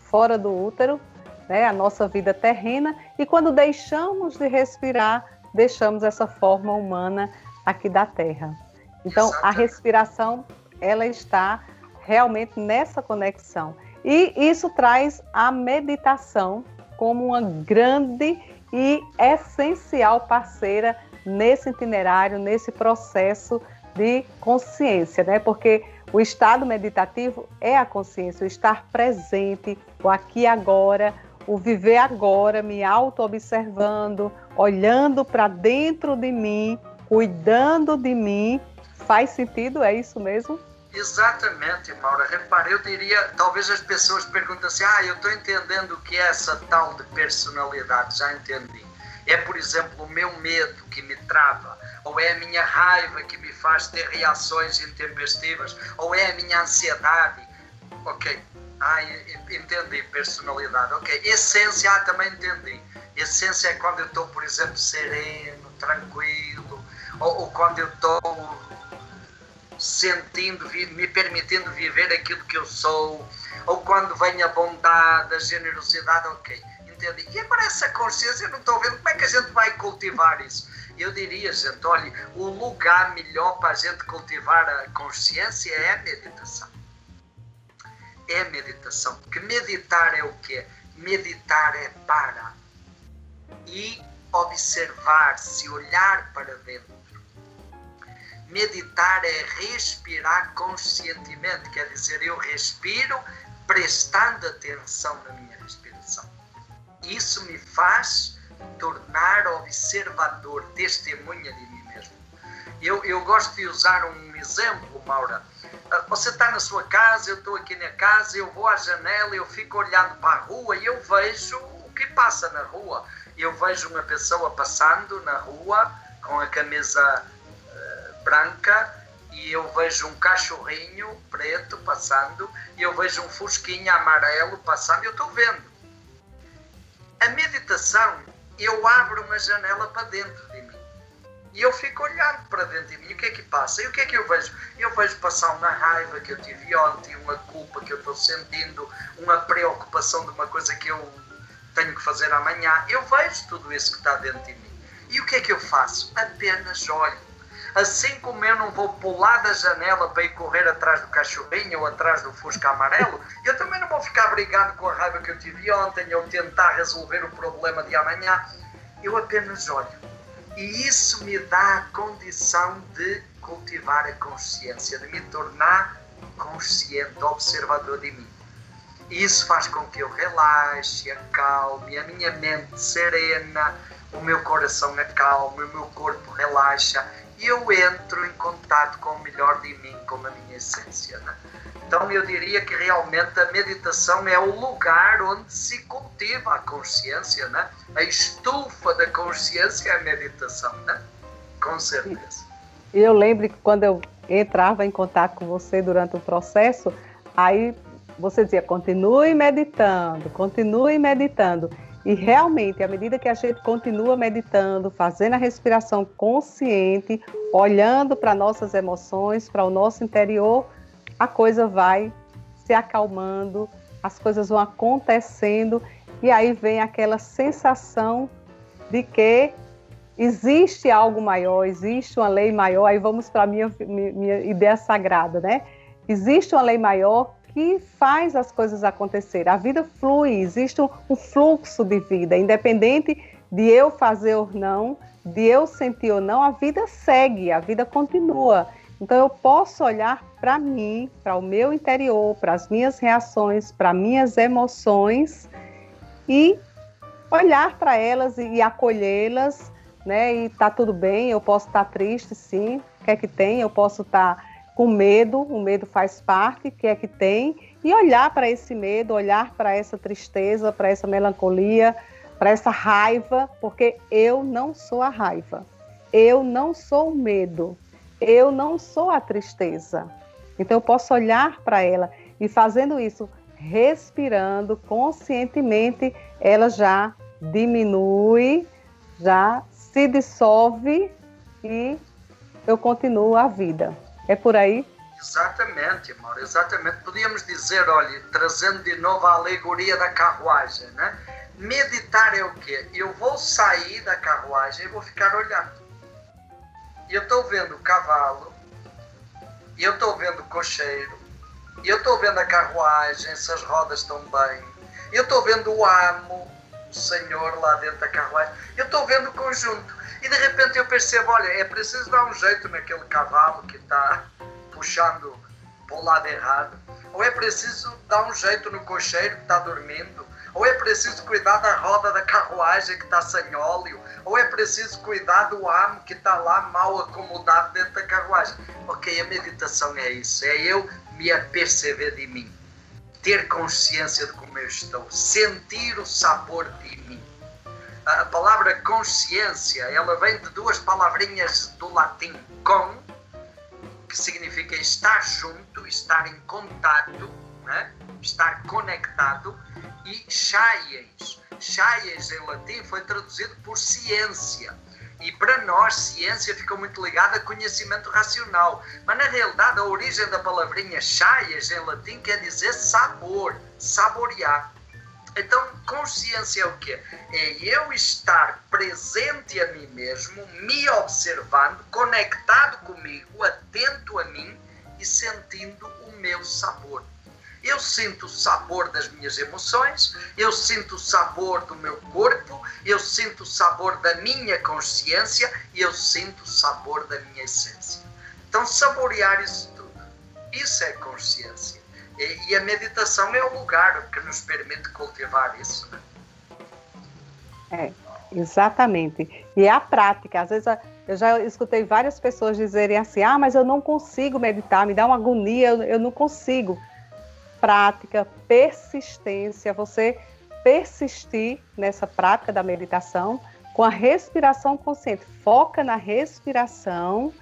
fora do útero, né? A nossa vida terrena, e quando deixamos de respirar, deixamos essa forma humana aqui da Terra. Então, exatamente. A respiração, ela está realmente nessa conexão. E isso traz a meditação como uma grande e essencial parceira nesse itinerário, nesse processo de consciência, né? Porque o estado meditativo é a consciência, o estar presente, o aqui e agora, o viver agora, me auto-observando, olhando para dentro de mim, cuidando de mim. Faz sentido? É isso mesmo? Exatamente, Maura. Repara, eu diria, talvez as pessoas perguntam assim, eu estou entendendo o que é essa tal de personalidade, já entendi. É, por exemplo, o meu medo que me trava, ou é a minha raiva que me faz ter reações intempestivas, ou é a minha ansiedade. Ok, entendi, personalidade. Ok, essência, também entendi. Essência é quando eu estou, por exemplo, sereno, tranquilo, ou quando eu estou sentindo, me permitindo viver aquilo que eu sou, ou quando vem a bondade, a generosidade, ok, entendi. E agora essa consciência, eu não estou vendo como é que a gente vai cultivar isso. Eu diria, gente, olha, o lugar melhor para a gente cultivar a consciência é a meditação. É a meditação, porque meditar é o quê? Meditar é parar e observar-se, olhar para dentro. Meditar é respirar conscientemente, quer dizer, eu respiro prestando atenção na minha respiração. Isso me faz tornar observador, testemunha de mim mesmo. Eu gosto de usar um exemplo, Maura. Você está na sua casa, eu estou aqui na casa, eu vou à janela, eu fico olhando para a rua e eu vejo o que passa na rua. Eu vejo uma pessoa passando na rua com a camisa branca, e eu vejo um cachorrinho preto passando, e eu vejo um fusquinha amarelo passando, e eu estou vendo. A meditação, eu abro uma janela para dentro de mim. E eu fico olhando para dentro de mim, o que é que passa? E o que é que eu vejo? Eu vejo passar uma raiva que eu tive ontem, uma culpa que eu estou sentindo, uma preocupação de uma coisa que eu tenho que fazer amanhã. Eu vejo tudo isso que está dentro de mim. E o que é que eu faço? Apenas olho. Assim como eu não vou pular da janela para ir correr atrás do cachorrinho ou atrás do fusca amarelo, eu também não vou ficar brigando com a raiva que eu tive ontem ou tentar resolver o problema de amanhã. Eu apenas olho. E isso me dá a condição de cultivar a consciência, de me tornar consciente, observador de mim. E isso faz com que eu relaxe, acalme, a minha mente serena, o meu coração acalme, o meu corpo relaxa e eu entro em contato com o melhor de mim, com a minha essência, né? Então eu diria que realmente a meditação é o lugar onde se cultiva a consciência, né? A estufa da consciência é a meditação, né? Com certeza. Eu lembro que quando eu entrava em contato com você durante o processo, aí você dizia, continue meditando, continue meditando. E realmente, à medida que a gente continua meditando, fazendo a respiração consciente, olhando para nossas emoções, para o nosso interior, a coisa vai se acalmando, as coisas vão acontecendo e aí vem aquela sensação de que existe algo maior, existe uma lei maior. Aí vamos para a minha ideia sagrada, né? Existe uma lei maior que faz as coisas acontecerem. A vida flui, existe um fluxo de vida, independente de eu fazer ou não, de eu sentir ou não, a vida segue, a vida continua. Então eu posso olhar para mim, para o meu interior, para as minhas reações, para minhas emoções e olhar para elas e acolhê-las, né? E tá tudo bem, eu posso estar triste, sim, o que é que tem? Eu posso estar com medo, o medo faz parte, o que é que tem? E olhar para esse medo, olhar para essa tristeza, para essa melancolia, para essa raiva, porque eu não sou a raiva, eu não sou o medo, eu não sou a tristeza. Então eu posso olhar para ela e fazendo isso, respirando conscientemente, ela já diminui, já se dissolve e eu continuo a vida. É por aí? Exatamente, amor, exatamente. Podíamos dizer, olha, trazendo de novo a alegoria da carruagem, né? Meditar é o quê? Eu vou sair da carruagem e vou ficar olhando. Eu estou vendo o cavalo, eu estou vendo o cocheiro, eu estou vendo a carruagem, se as rodas estão bem, eu estou vendo o amo, o senhor lá dentro da carruagem, eu estou vendo o conjunto. E de repente eu percebo, olha, é preciso dar um jeito naquele cavalo que está puxando para o lado errado. Ou é preciso dar um jeito no cocheiro que está dormindo. Ou é preciso cuidar da roda da carruagem que está sem óleo. Ou é preciso cuidar do amo que está lá mal acomodado dentro da carruagem. Ok, a meditação é isso. É eu me aperceber de mim. Ter consciência de como eu estou. Sentir o sabor de mim. A palavra consciência, ela vem de duas palavrinhas do latim, com, que significa estar junto, estar em contato, né? Estar conectado, e chaies. Chaies em latim foi traduzido por ciência. E para nós, ciência ficou muito ligada a conhecimento racional. Mas na realidade, a origem da palavrinha chaies em latim quer dizer sabor, saborear. Então, consciência é o quê? É eu estar presente a mim mesmo, me observando, conectado comigo, atento a mim e sentindo o meu sabor. Eu sinto o sabor das minhas emoções, eu sinto o sabor do meu corpo, eu sinto o sabor da minha consciência e eu sinto o sabor da minha essência. Então, saborear isso tudo, isso é consciência. E a meditação é o lugar que nos permite cultivar isso, né? É, exatamente. E é a prática. Às vezes eu já escutei várias pessoas dizerem assim, mas eu não consigo meditar, me dá uma agonia, eu não consigo. Prática, persistência, você persistir nessa prática da meditação com a respiração consciente. Foca na respiração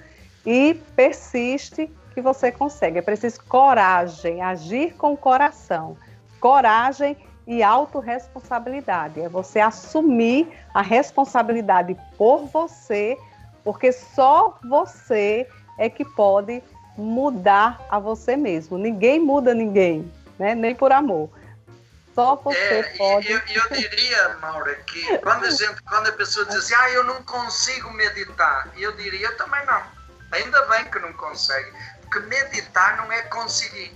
e persiste que você consegue. É preciso coragem, agir com o coração. Coragem e autorresponsabilidade. É você assumir a responsabilidade por você, porque só você é que pode mudar a você mesmo. Ninguém muda ninguém, né? Nem por amor. Só você pode. Eu diria, Maura, que quando a pessoa diz assim, eu não consigo meditar, eu diria, eu também não. Ainda bem que não consegue, porque meditar não é conseguir.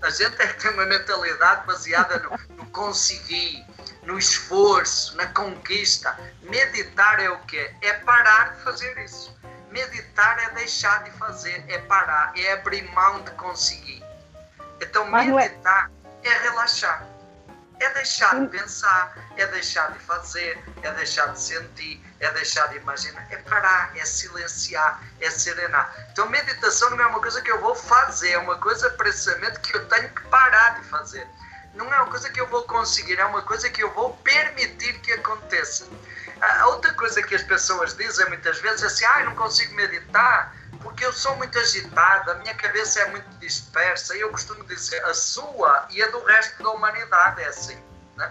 A gente é que tem uma mentalidade baseada no conseguir, no esforço, na conquista. Meditar é o quê? É parar de fazer isso. Meditar é deixar de fazer, é parar, é abrir mão de conseguir. Então, meditar é relaxar. É deixar de pensar, é deixar de fazer, é deixar de sentir, é deixar de imaginar, é parar, é silenciar, é serenar. Então, meditação não é uma coisa que eu vou fazer, é uma coisa precisamente que eu tenho que parar de fazer. Não é uma coisa que eu vou conseguir, é uma coisa que eu vou permitir que aconteça. A outra coisa que as pessoas dizem muitas vezes é assim, não consigo meditar porque eu sou muito agitado, a minha cabeça é muito dispersa. E eu costumo dizer, a sua e a do resto da humanidade é assim, né?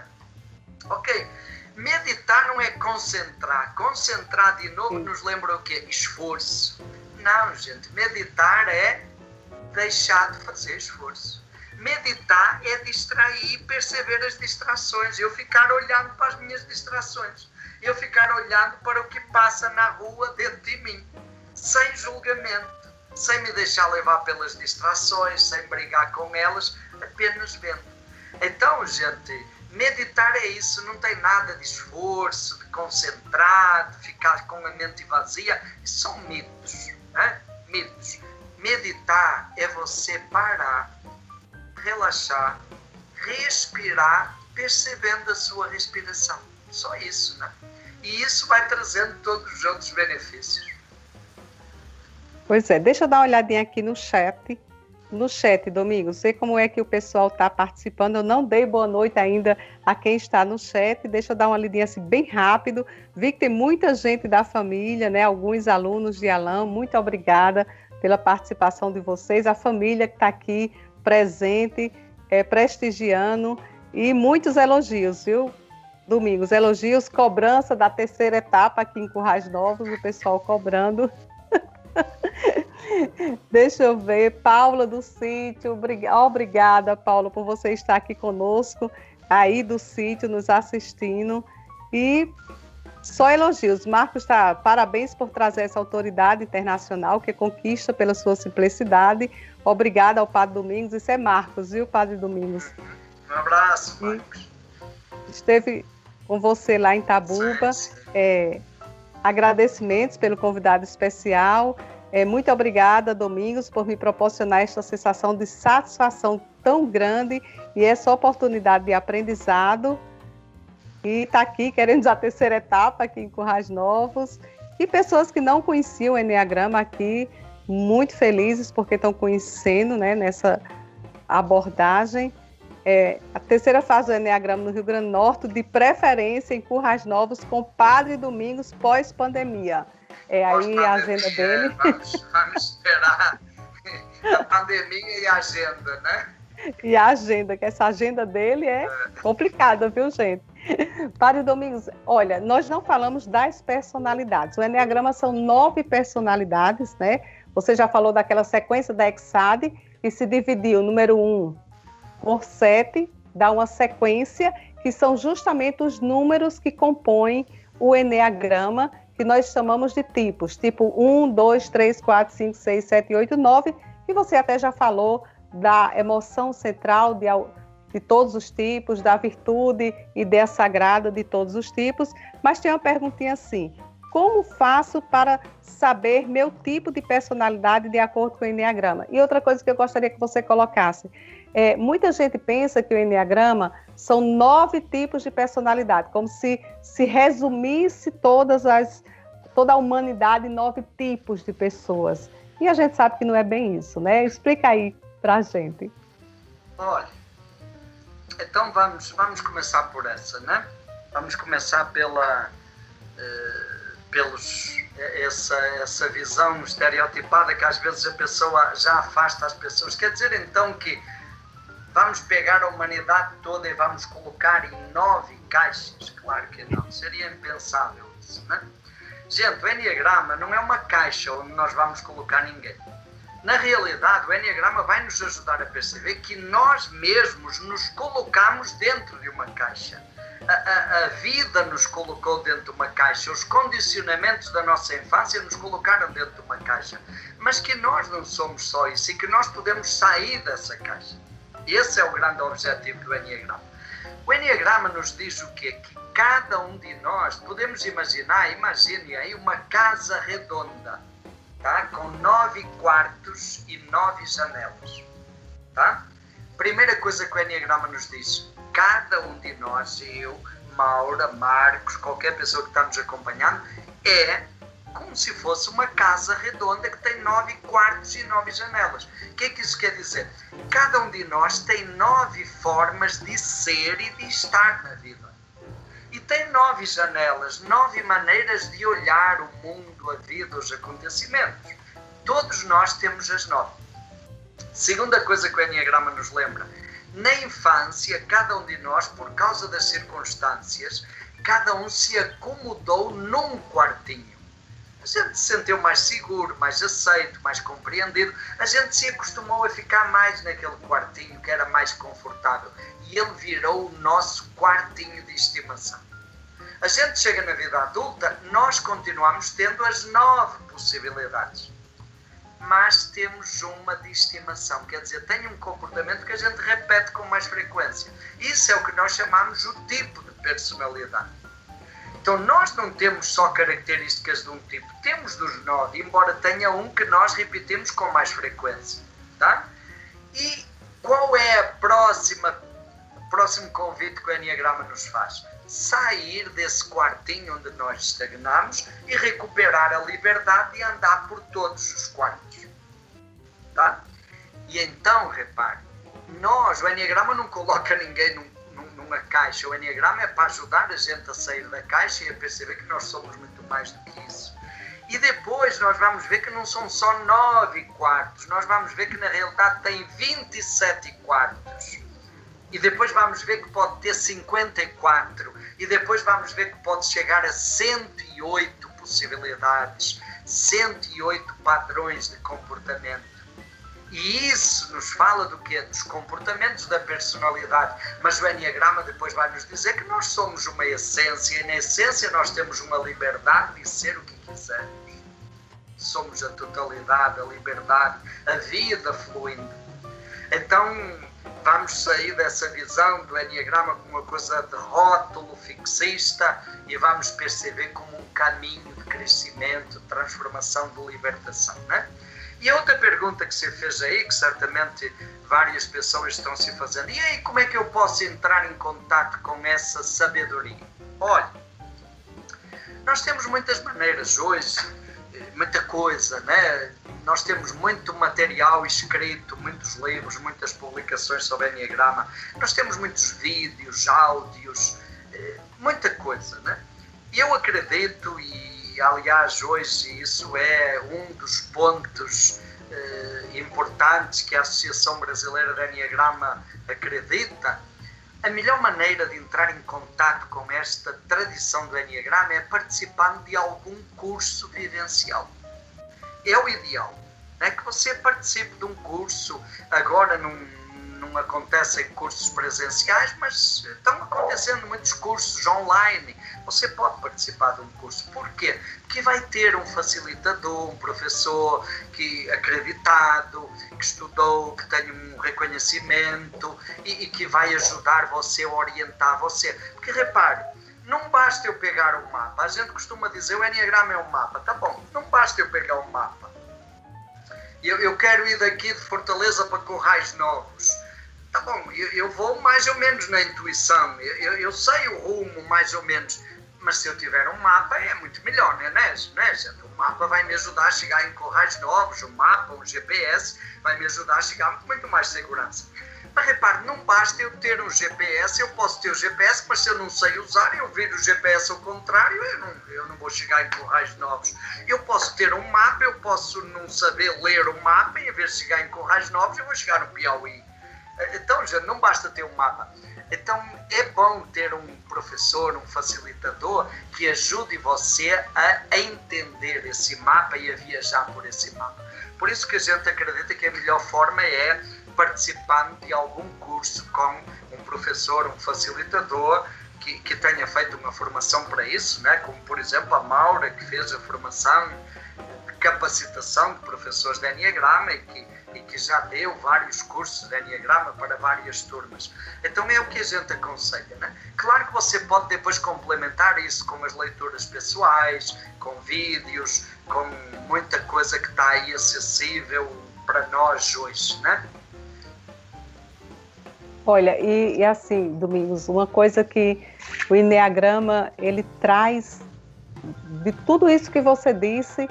Ok, meditar não é concentrar. Concentrar, de novo, nos lembra o quê? Esforço. Não, gente, meditar é deixar de fazer esforço. Meditar é distrair e perceber as distrações. Eu ficar olhando para as minhas distrações. Eu ficar olhando para o que passa na rua dentro de mim. Sem julgamento. Sem me deixar levar pelas distrações. Sem brigar com elas. Apenas vendo. Então, gente, meditar é isso. Não tem nada de esforço, de concentrar, de ficar com a mente vazia. Isso são mitos. Né? Mitos. Meditar é você parar, relaxar, respirar, percebendo a sua respiração. Só isso, né? E isso vai trazendo todos os outros benefícios. Pois é, deixa eu dar uma olhadinha aqui no chat. No chat, Domingos, sei como é que o pessoal está participando. Eu não dei boa noite ainda a quem está no chat. Deixa eu dar uma lidinha assim bem rápido. Vi que tem muita gente da família, né? Alguns alunos de Alain. Muito obrigada pela participação de vocês. A família que está aqui presente, prestigiando, e muitos elogios, viu, Domingos? Elogios, cobrança da terceira etapa aqui em Currais Novos, o pessoal cobrando. Deixa eu ver, Paula do sítio, obrigada, Paula, por você estar aqui conosco, aí do sítio, nos assistindo, e só elogios. Marcos está, parabéns por trazer essa autoridade internacional que conquista pela sua simplicidade. Obrigada ao Padre Domingos. Isso é Marcos, viu, Padre Domingos? Um abraço, Marcos. Esteve com você lá em Tabuba. Agradecimentos pelo convidado especial. Muito obrigada, Domingos, por me proporcionar esta sensação de satisfação tão grande e essa oportunidade de aprendizado. E está aqui querendo a terceira etapa aqui em Currais Novos. E pessoas que não conheciam o Enneagrama aqui, muito felizes porque estão conhecendo, né, nessa abordagem. A terceira fase do Enneagrama no Rio Grande do Norte, de preferência em Currais Novos, com Padre Domingos pós-pandemia. Aí a agenda dele. Vamos esperar a pandemia e a agenda, né? E a agenda, que essa agenda dele é complicada, viu, gente? Padre Domingos, olha, nós não falamos das personalidades. O Enneagrama são 9 personalidades, né? Você já falou daquela sequência da Exade, que se dividiu, número 1 por 7, dá uma sequência, que são justamente os números que compõem o Enneagrama, que nós chamamos de tipos. Tipo 1, 2, 3, 4, 5, 6, 7, 8, 9, e você até já falou da emoção central de todos os tipos, da virtude ideia sagrada de todos os tipos, mas tem uma perguntinha assim: como faço para saber meu tipo de personalidade de acordo com o Enneagrama? E outra coisa que eu gostaria que você colocasse, muita gente pensa que o Enneagrama são 9 tipos de personalidade, como se resumisse toda a humanidade em 9 tipos de pessoas. E a gente sabe que não é bem isso, né? Explica aí para a gente. Olha, então vamos começar por essa, né? Vamos começar essa visão estereotipada que às vezes a pessoa já afasta as pessoas. Quer dizer então que vamos pegar a humanidade toda e vamos colocar em 9 caixas? Claro que não, seria impensável isso, né? Gente, o Enneagrama não é uma caixa onde nós vamos colocar ninguém. Na realidade, o Enneagrama vai nos ajudar a perceber que nós mesmos nos colocamos dentro de uma caixa. A vida nos colocou dentro de uma caixa, os condicionamentos da nossa infância nos colocaram dentro de uma caixa, mas que nós não somos só isso e que nós podemos sair dessa caixa. Esse é o grande objetivo do Enneagrama. O Enneagrama nos diz o quê? Que cada um de nós, podemos imaginar, imagine aí uma casa redonda, tá? Com 9 quartos e 9 janelas, tá? Primeira coisa que o Enneagrama nos diz: cada um de nós, eu, Maura, Marcos, qualquer pessoa que está nos acompanhando, é como se fosse uma casa redonda que tem 9 quartos e 9 janelas. O que é que isso quer dizer? Cada um de nós tem 9 formas de ser e de estar na vida. E tem 9 janelas, 9 maneiras de olhar o mundo, a vida, os acontecimentos. Todos nós temos as 9. Segunda coisa que o Enneagrama nos lembra: na infância, cada um de nós, por causa das circunstâncias, cada um se acomodou num quartinho. A gente se sentiu mais seguro, mais aceito, mais compreendido. A gente se acostumou a ficar mais naquele quartinho que era mais confortável. E ele virou o nosso quartinho de estimação. A gente chega na vida adulta, nós continuamos tendo as 9 possibilidades. Mas temos uma de estimação, quer dizer, tem um comportamento que a gente repete com mais frequência. Isso é o que nós chamamos o tipo de personalidade. Então nós não temos só características de um tipo, temos dos 9, embora tenha um que nós repetimos com mais frequência, tá? E qual é o próximo convite que o Enneagrama nos faz? Sair desse quartinho onde nós estagnamos e recuperar a liberdade de andar por todos os quartos, tá? E então, repare, o Enneagrama não coloca ninguém numa caixa. O Enneagrama é para ajudar a gente a sair da caixa e a perceber que nós somos muito mais do que isso. E depois nós vamos ver que não são só 9 quartos, nós vamos ver que na realidade tem 27 quartos. E depois vamos ver que pode ter 54. E depois vamos ver que pode chegar a 108 possibilidades, 108 padrões de comportamento. E isso nos fala do quê? Dos comportamentos da personalidade. Mas o Enneagrama depois vai nos dizer que nós somos uma essência, e na essência nós temos uma liberdade de ser o que quisermos. Somos a totalidade, a liberdade, a vida fluindo. Então, vamos sair dessa visão do Enneagrama como uma coisa de rótulo fixista e vamos perceber como um caminho de crescimento, de transformação, de libertação, né? E a outra pergunta que você fez aí, que certamente várias pessoas estão se fazendo: e aí, como é que eu posso entrar em contato com essa sabedoria? Olha, nós temos muitas maneiras hoje, muita coisa, né? Nós temos muito material escrito, muitos livros, muitas publicações sobre Enneagrama. Nós temos muitos vídeos, áudios, muita coisa, né? E eu acredito, e aliás hoje isso é um dos pontos importantes que a Associação Brasileira de Enneagrama acredita, a melhor maneira de entrar em contato com esta tradição do Enneagrama é participando de algum curso vivencial. É o ideal, é que você participe de um curso. Agora não acontecem cursos presenciais, mas estão acontecendo muitos cursos online. Você pode participar de um curso. Por quê? Porque vai ter um facilitador, um professor que acreditado, que estudou, que tem um reconhecimento e que vai ajudar você, a orientar você. Porque repare, não basta eu pegar um mapa. A gente costuma dizer o Enneagrama é um mapa. Tá bom, não basta eu pegar um mapa. Eu quero ir daqui de Fortaleza para Currais Novos. Tá bom, eu vou mais ou menos na intuição. Eu sei o rumo mais ou menos. Mas se eu tiver um mapa é muito melhor, né, gente? O mapa vai me ajudar a chegar em Currais Novos. O mapa, um GPS, vai me ajudar a chegar com muito mais segurança. Mas repare, não basta eu ter um GPS. Eu posso ter o GPS, mas se eu não sei usar, eu viro o GPS ao contrário, eu não vou chegar em Currais Novos. Eu posso ter um mapa, eu posso não saber ler o mapa, e em vez de chegar em Currais Novos, eu vou chegar no Piauí. Então, já não basta ter um mapa. Então, é bom ter um professor, um facilitador que ajude você a entender esse mapa e a viajar por esse mapa. Por isso que a gente acredita que a melhor forma é participando de algum curso com um professor, um facilitador que tenha feito uma formação para isso, né? Como, por exemplo, a Maura, que fez a formação de capacitação de professores de Enneagrama e que já deu vários cursos de Enneagrama para várias turmas. Então é o que a gente aconselha, né? Claro que você pode depois complementar isso com as leituras pessoais, com vídeos, com muita coisa que está aí acessível para nós hoje, né? Olha, e assim, Domingos, uma coisa que o Enneagrama, ele traz, de tudo isso que você disse,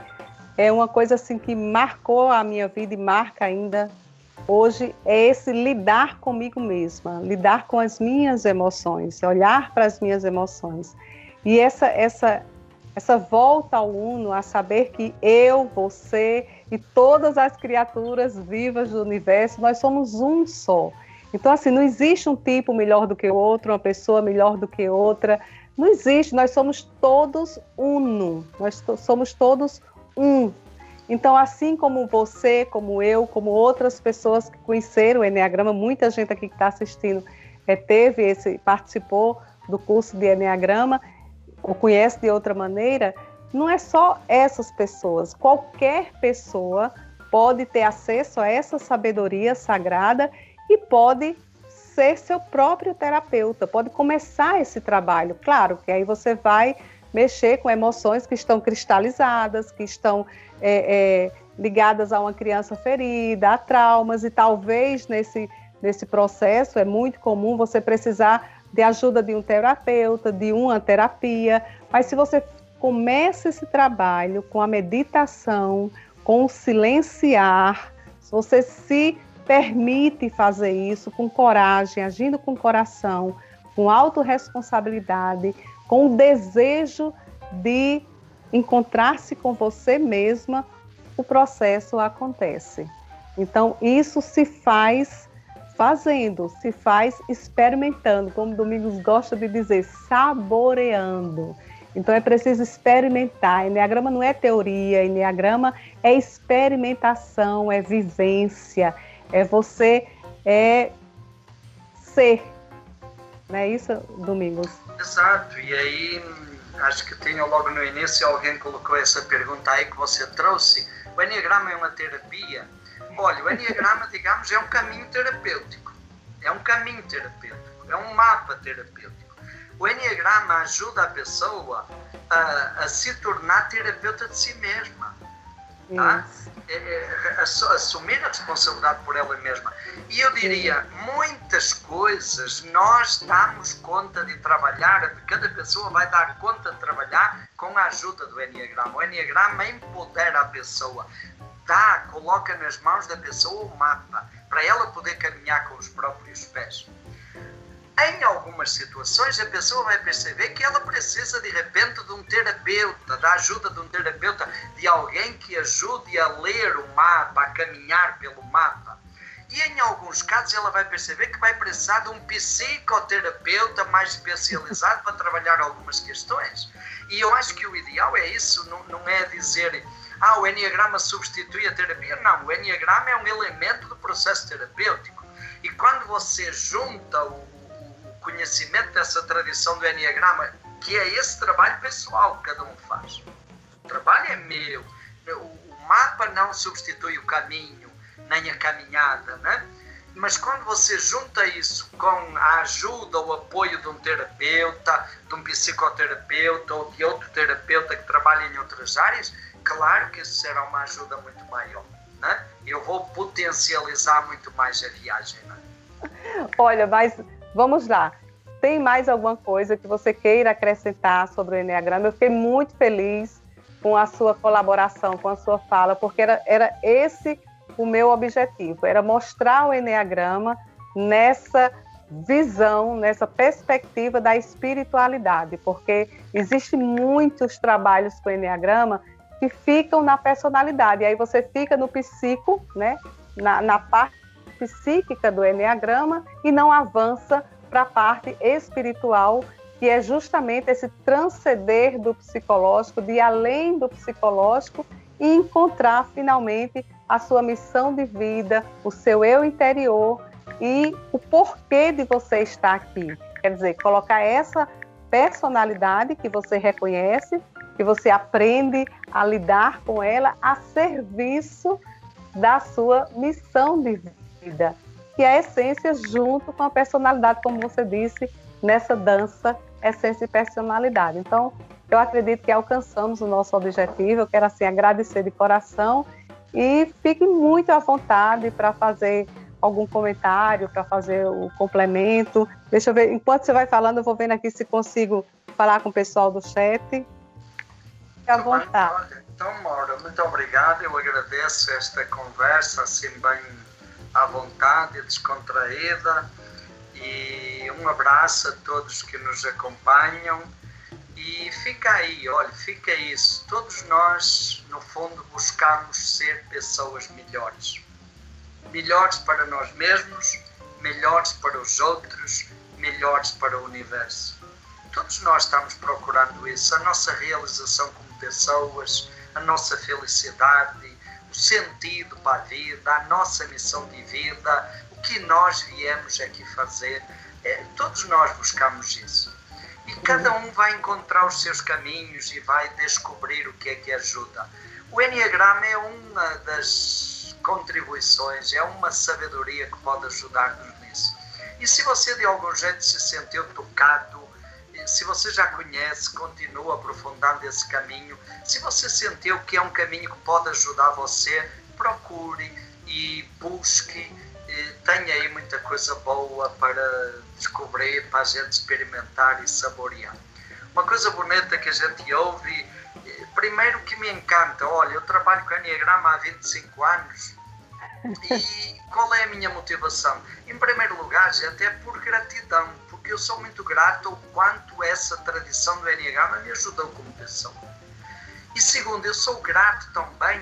é uma coisa assim que marcou a minha vida e marca ainda hoje, é esse lidar comigo mesma, lidar com as minhas emoções, olhar para as minhas emoções. E essa volta ao uno, a saber que eu, você e todas as criaturas vivas do universo, nós somos um só. Então, assim, não existe um tipo melhor do que o outro, uma pessoa melhor do que outra. Não existe, nós somos todos uno, nós somos todos um. Então, assim como você, como eu, como outras pessoas que conheceram o Enneagrama, muita gente aqui que está assistindo participou do curso de Enneagrama, ou conhece de outra maneira, não é só essas pessoas. Qualquer pessoa pode ter acesso a essa sabedoria sagrada e pode ser seu próprio terapeuta, pode começar esse trabalho. Claro que aí você vai mexer com emoções que estão cristalizadas, que estão ligadas a uma criança ferida, a traumas, e talvez nesse processo é muito comum você precisar de ajuda de um terapeuta, de uma terapia, mas se você começa esse trabalho com a meditação, com o silenciar, se você se permite fazer isso com coragem, agindo com coração, com autorresponsabilidade, com o desejo de encontrar-se com você mesma, o processo acontece. Então, isso se faz fazendo, se faz experimentando, como Domingos gosta de dizer, saboreando. Então, é preciso experimentar. Enneagrama não é teoria, Enneagrama é experimentação, é vivência, é você ser. Não é isso, Domingos? Exato, e aí acho que tinha logo no início alguém colocou essa pergunta aí que você trouxe. O Enneagrama é uma terapia? Olha, o Enneagrama, digamos, é um caminho terapêutico. É um caminho terapêutico, é um mapa terapêutico. O Enneagrama ajuda a pessoa a se tornar terapeuta de si mesma. Tá? Assumir a responsabilidade por ela mesma. E eu diria, muitas coisas nós damos conta de trabalhar, cada pessoa vai dar conta de trabalhar com a ajuda do Enneagrama. O Enneagrama empodera a pessoa, coloca nas mãos da pessoa o mapa, para ela poder caminhar com os próprios pés. Em algumas situações, a pessoa vai perceber que ela precisa, de repente, de um terapeuta, da ajuda de um terapeuta, de alguém que ajude a ler o mapa, a caminhar pelo mapa. E, em alguns casos, ela vai perceber que vai precisar de um psicoterapeuta mais especializado para trabalhar algumas questões. E eu acho que o ideal é isso, não é dizer, o Enneagrama substitui a terapia. Não, o Enneagrama é um elemento do processo terapêutico. E quando você junta o conhecimento dessa tradição do Enneagrama, que é esse trabalho pessoal que cada um faz. O trabalho é meu. O mapa não substitui o caminho, nem a caminhada, né? Mas quando você junta isso com a ajuda ou apoio de um terapeuta, de um psicoterapeuta ou de outro terapeuta que trabalha em outras áreas, claro que isso será uma ajuda muito maior, né? Eu vou potencializar muito mais a viagem, né? Olha, mas vamos lá. Tem mais alguma coisa que você queira acrescentar sobre o Enneagrama? Eu fiquei muito feliz com a sua colaboração, com a sua fala, porque era esse o meu objetivo, era mostrar o Enneagrama nessa visão, nessa perspectiva da espiritualidade, porque existem muitos trabalhos com o Enneagrama que ficam na personalidade, e aí você fica no psico, né, na parte psíquica do Eneagrama e não avança para a parte espiritual, que é justamente esse transcender do psicológico, de ir além do psicológico e encontrar finalmente a sua missão de vida, o seu eu interior e o porquê de você estar aqui. Quer dizer, colocar essa personalidade que você reconhece, que você aprende a lidar com ela a serviço da sua missão de vida, que é a essência junto com a personalidade, como você disse, nessa dança, essência e personalidade. Então, eu acredito que alcançamos o nosso objetivo. Eu quero, assim, agradecer de coração e fique muito à vontade para fazer algum comentário, para fazer o complemento. Deixa eu ver, enquanto você vai falando, eu vou vendo aqui se consigo falar com o pessoal do chat. Fique à vontade. Então, Maura, muito obrigado. Eu agradeço esta conversa, assim, bem à vontade, descontraída. E um abraço a todos que nos acompanham. E fica aí, olha, fica isso. Todos nós, no fundo, buscamos ser pessoas melhores. Melhores para nós mesmos, melhores para os outros, melhores para o universo. Todos nós estamos procurando isso, a nossa realização como pessoas, a nossa felicidade, o sentido para a vida, a nossa missão de vida, o que nós viemos aqui fazer. Todos nós buscamos isso. E cada um vai encontrar os seus caminhos e vai descobrir o que é que ajuda. O Eneagrama é uma das contribuições, é uma sabedoria que pode ajudar-nos nisso. E se você de algum jeito se sentiu tocado, se você já conhece, continua aprofundando esse caminho. Se você sentiu que é um caminho que pode ajudar você, procure e busque. Tenha aí muita coisa boa para descobrir, para a gente experimentar e saborear. Uma coisa bonita que a gente ouve, primeiro que me encanta, olha, eu trabalho com Eneagrama há 25 anos e qual é a minha motivação? Em primeiro lugar, gente, é por gratidão, porque eu sou muito grato ao quanto essa tradição do Eneagrama me ajudou como pessoa. E segundo, eu sou grato também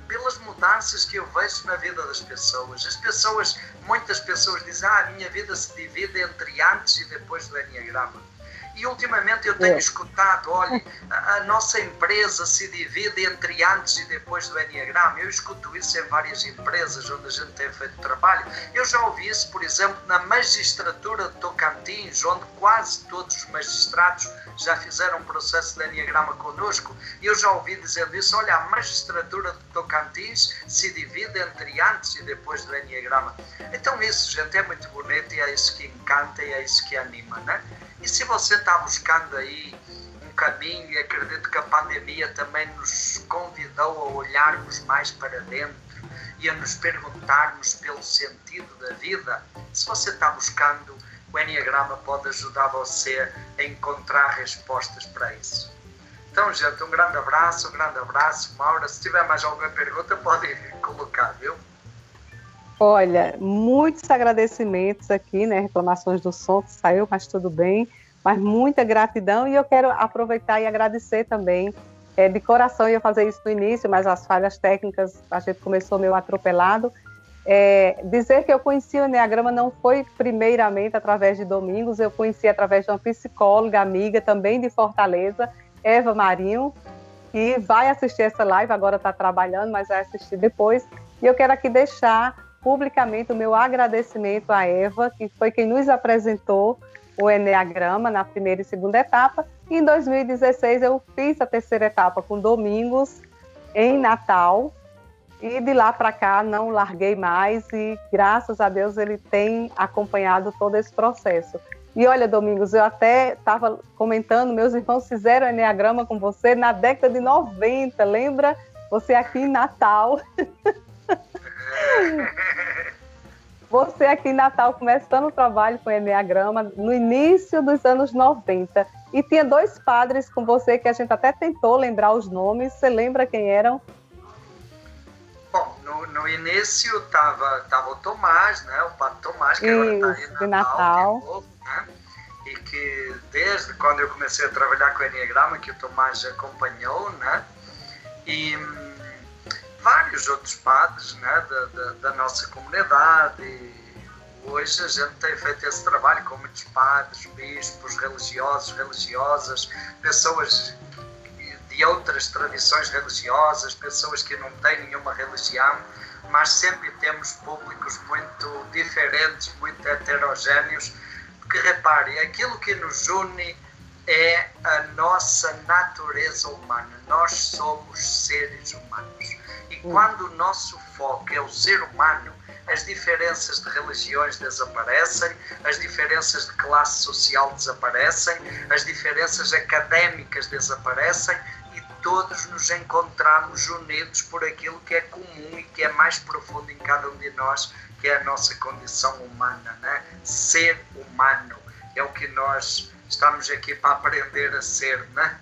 pelas mudanças que eu vejo na vida das pessoas. Muitas pessoas dizem, a minha vida se divide entre antes e depois do Eneagrama. E ultimamente eu tenho escutado, olha, a nossa empresa se divide entre antes e depois do Eneagrama. Eu escuto isso em várias empresas onde a gente tem feito trabalho. Eu já ouvi isso, por exemplo, na magistratura de Tocantins, onde quase todos os magistrados já fizeram um processo de Eneagrama connosco. E eu já ouvi dizer isso, olha, a magistratura de Tocantins se divide entre antes e depois do Eneagrama. Então isso, gente, é muito bonito e é isso que encanta e é isso que anima, né? E se você está buscando aí um caminho, e acredito que a pandemia também nos convidou a olharmos mais para dentro e a nos perguntarmos pelo sentido da vida, se você está buscando, o Eneagrama pode ajudar você a encontrar respostas para isso. Então, gente, um grande abraço, Maura. Se tiver mais alguma pergunta, pode colocar, viu? Olha, muitos agradecimentos aqui, né? Reclamações do som que saiu, mas tudo bem. Mas muita gratidão e eu quero aproveitar e agradecer também. De coração, eu ia fazer isso no início, mas as falhas técnicas, a gente começou meio atropelado. Dizer que eu conheci o Eneagrama não foi primeiramente através de Domingos, eu conheci através de uma psicóloga, amiga também de Fortaleza, Eva Marinho, que vai assistir essa live, agora está trabalhando, mas vai assistir depois. E eu quero aqui deixar publicamente o meu agradecimento à Eva, que foi quem nos apresentou o Eneagrama na primeira e segunda etapa. E em 2016 eu fiz a terceira etapa com Domingos em Natal. E de lá para cá não larguei mais e graças a Deus ele tem acompanhado todo esse processo. E olha, Domingos, eu até estava comentando, meus irmãos fizeram Eneagrama com você na década de 90, lembra? Você aqui em Natal. Você aqui em Natal começando o trabalho com Eneagrama no início dos anos 90. E tinha 2 padres com você que a gente até tentou lembrar os nomes. Você lembra quem eram? Bom, no início estava o Tomás, né? O padre Tomás, que agora está aí em Natal. Que é novo, né? E que desde quando eu comecei a trabalhar com o Eneagrama, que o Tomás acompanhou, né? vários outros padres, né, da nossa comunidade. E hoje a gente tem feito esse trabalho com muitos padres, bispos, religiosos, religiosas, pessoas de outras tradições religiosas, pessoas que não têm nenhuma religião, mas sempre temos públicos muito diferentes, muito heterogéneos, porque reparem, aquilo que nos une é a nossa natureza humana, nós somos seres humanos. E quando o nosso foco é o ser humano, as diferenças de religiões desaparecem, as diferenças de classe social desaparecem, as diferenças académicas desaparecem e todos nos encontramos unidos por aquilo que é comum e que é mais profundo em cada um de nós, que é a nossa condição humana, né? Ser humano é o que nós estamos aqui para aprender a ser, né?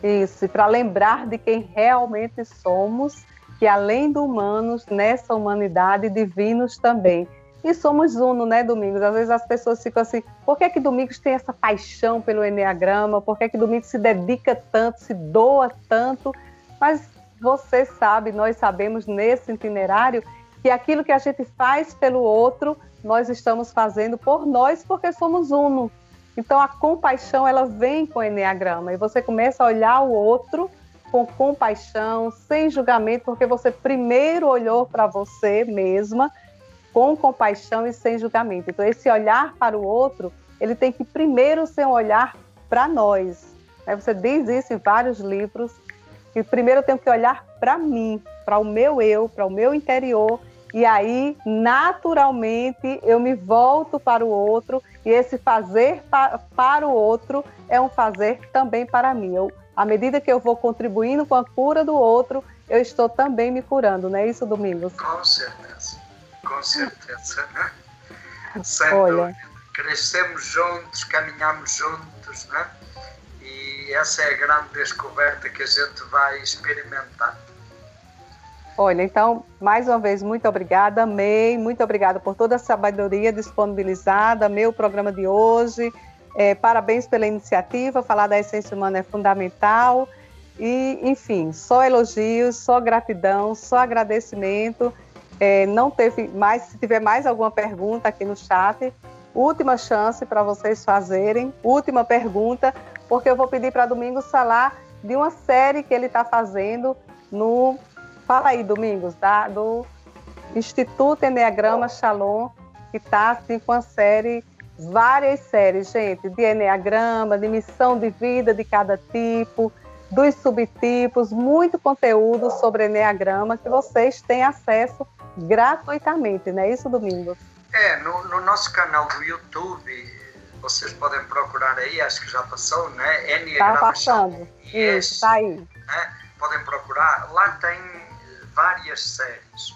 Isso, e para lembrar de quem realmente somos, que além de humanos, nessa humanidade, divinos também. E somos uno, né, Domingos? Às vezes as pessoas ficam assim, por que Domingos tem essa paixão pelo Enneagrama? Por que Domingos se dedica tanto, se doa tanto? Mas você sabe, nós sabemos nesse itinerário, que aquilo que a gente faz pelo outro, nós estamos fazendo por nós, porque somos uno. Então a compaixão, ela vem com o Enneagrama, e você começa a olhar o outro com compaixão, sem julgamento, porque você primeiro olhou para você mesma, com compaixão e sem julgamento. Então esse olhar para o outro, ele tem que primeiro ser um olhar para nós. Você diz isso em vários livros, que primeiro eu tenho que olhar para mim, para o meu eu, para o meu interior, e aí, naturalmente, eu me volto para o outro, e esse fazer para o outro é um fazer também para mim. À medida que eu vou contribuindo com a cura do outro, eu estou também me curando, não é isso, Domingos? Com certeza, né? Sem dúvida. Crescemos juntos, caminhamos juntos, né? E essa é a grande descoberta que a gente vai experimentar. Olha, então, mais uma vez, muito obrigada, amei, muito obrigada por toda a sabedoria disponibilizada, amei o programa de hoje, parabéns pela iniciativa, falar da essência humana é fundamental, e, enfim, só elogios, só gratidão, só agradecimento, não teve mais, se tiver mais alguma pergunta aqui no chat, última chance para vocês fazerem, última pergunta, porque eu vou pedir para Domingos falar de uma série que ele está fazendo no... Fala aí, Domingos, do Instituto Enneagrama Shalom, que está assim, com a série, várias séries, gente, de Enneagrama, de missão de vida de cada tipo, dos subtipos, muito conteúdo sobre Enneagrama que vocês têm acesso gratuitamente, não é isso, Domingos? No nosso canal do YouTube, vocês podem procurar aí, acho que já passou, né? Enneagrama Tá passando, isso, está aí. Né? Podem procurar, lá tem várias séries.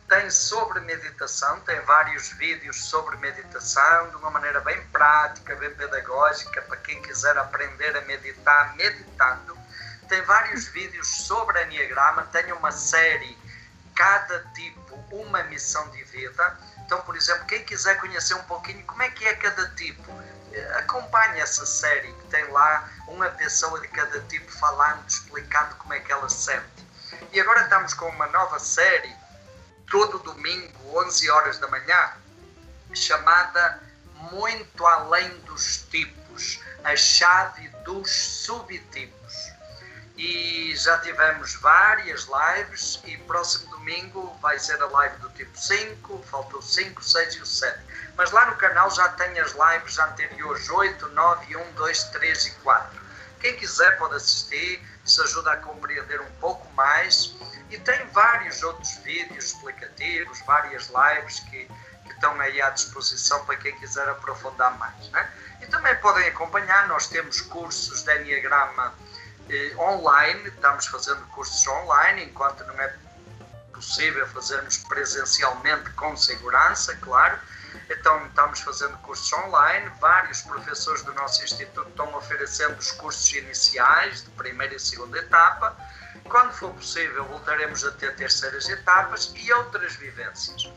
Tem sobre meditação, tem vários vídeos sobre meditação, de uma maneira bem prática, bem pedagógica, para quem quiser aprender a meditar meditando. Tem vários vídeos sobre Enneagrama, tem uma série, cada tipo, uma missão de vida. Então, por exemplo, quem quiser conhecer um pouquinho como é que é cada tipo, acompanhe essa série, que tem lá uma pessoa de cada tipo falando, explicando como é que ela se sente. E agora estamos com uma nova série, todo domingo, 11 horas da manhã, chamada Muito Além dos Tipos, a chave dos subtipos. E já tivemos várias lives e próximo domingo vai ser a live do tipo 5, faltou 5, 6 e o 7. Mas lá no canal já tem as lives anteriores, 8, 9, 1, 2, 3 e 4. Quem quiser pode assistir, isso ajuda a compreender um pouco mais. E tem vários outros vídeos explicativos, várias lives que estão aí à disposição para quem quiser aprofundar mais, né? E também podem acompanhar, nós temos cursos de Enneagrama online, estamos fazendo cursos online, enquanto não é possível fazermos presencialmente com segurança, claro. Então estamos fazendo cursos online, vários professores do nosso instituto estão oferecendo os cursos iniciais de primeira e segunda etapa. Quando for possível voltaremos a ter terceiras etapas e outras vivências.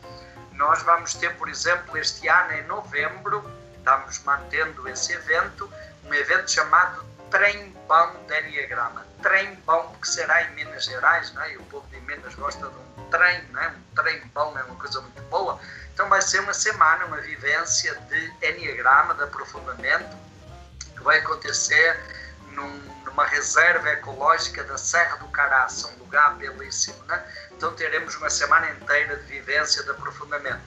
Nós vamos ter, por exemplo, este ano em novembro, estamos mantendo esse evento, um evento chamado trem-bom de Enneagrama. Trem-bom, porque será em Minas Gerais, não é? E o povo de Minas gosta de um trem, não é? Um trem-bom é uma coisa muito boa. Então vai ser uma semana, uma vivência de Enneagrama, de aprofundamento, que vai acontecer numa reserva ecológica da Serra do Caraça, um lugar belíssimo, né? Então teremos uma semana inteira de vivência, de aprofundamento.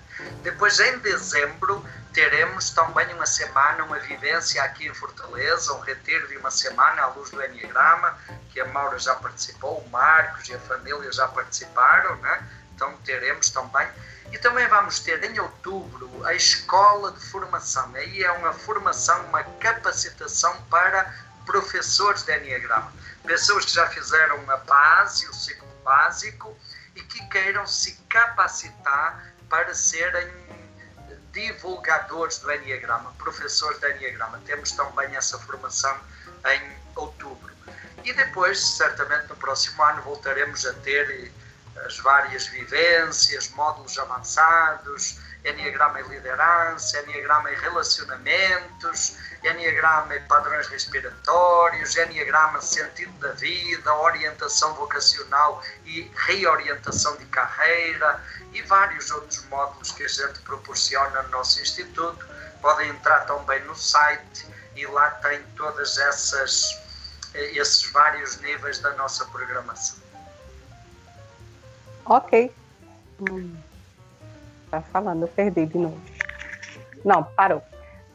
Depois, em dezembro, teremos também uma semana, uma vivência aqui em Fortaleza, um retiro de uma semana à luz do Enneagrama, que a Maura já participou, o Marcos e a família já participaram, né? Então teremos também. E também vamos ter em outubro a escola de formação. Aí é uma formação, uma capacitação para professores de Enneagrama. Pessoas que já fizeram a base, o ciclo básico, e que queiram se capacitar para serem divulgadores do Enneagrama, professores de Enneagrama. Temos também essa formação em outubro. E depois, certamente no próximo ano, voltaremos a ter as várias vivências, módulos avançados, Enneagrama e liderança, Enneagrama e relacionamentos, Enneagrama e padrões respiratórios, Enneagrama sentido da vida, orientação vocacional e reorientação de carreira e vários outros módulos que a gente proporciona no nosso instituto. Podem entrar também no site e lá tem todas esses vários níveis da nossa programação. Ok. Tá falando, eu perdi de novo. Não, parou.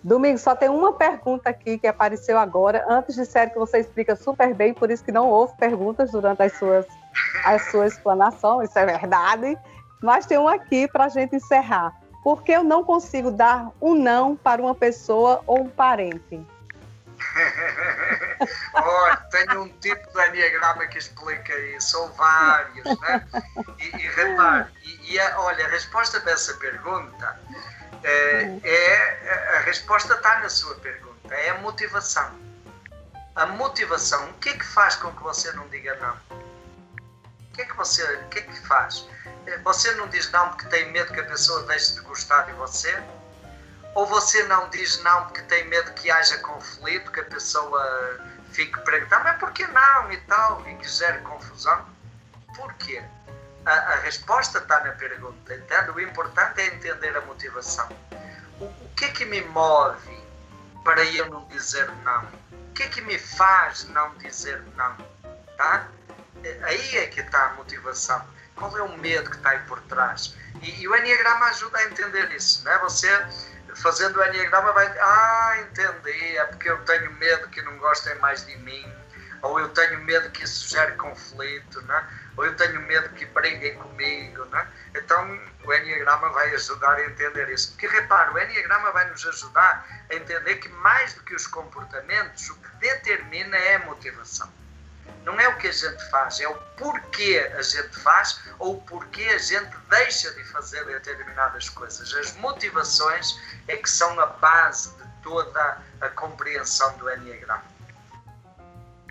Domingo, só tem uma pergunta aqui que apareceu agora. Antes disseram que você explica super bem, por isso que não houve perguntas durante a sua explanação, isso é verdade. Mas tem uma aqui para a gente encerrar. Por que eu não consigo dar um não para uma pessoa ou um parente? Olha, tenho um tipo de Enneagrama que explica isso, ou vários, né? E repare, olha, a resposta para essa pergunta a resposta está na sua pergunta, é a motivação. A motivação, o que é que faz com que você não diga não? O que é que faz? Você não diz não porque tem medo que a pessoa deixe de gostar de você? Ou você não diz não porque tem medo que haja conflito, que a pessoa fique perguntando, mas por que não e tal, e que gere confusão? Por quê? A resposta está na pergunta, entende? O importante é entender a motivação. O que é que me move para eu não dizer não? O que é que me faz não dizer não? Tá? Aí é que está a motivação. Qual é o medo que está aí por trás? E o Enneagrama ajuda a entender isso, não é? Você, fazendo o Enneagrama, vai entender, é porque eu tenho medo que não gostem mais de mim, ou eu tenho medo que isso gere conflito, né? Ou eu tenho medo que briguem comigo, né? Então o Enneagrama vai ajudar a entender isso. Porque repara, o Enneagrama vai nos ajudar a entender que mais do que os comportamentos, o que determina é a motivação. Não é o que a gente faz, é o porquê a gente faz ou o porquê a gente deixa de fazer determinadas coisas. As motivações é que são a base de toda a compreensão do Enneagrama.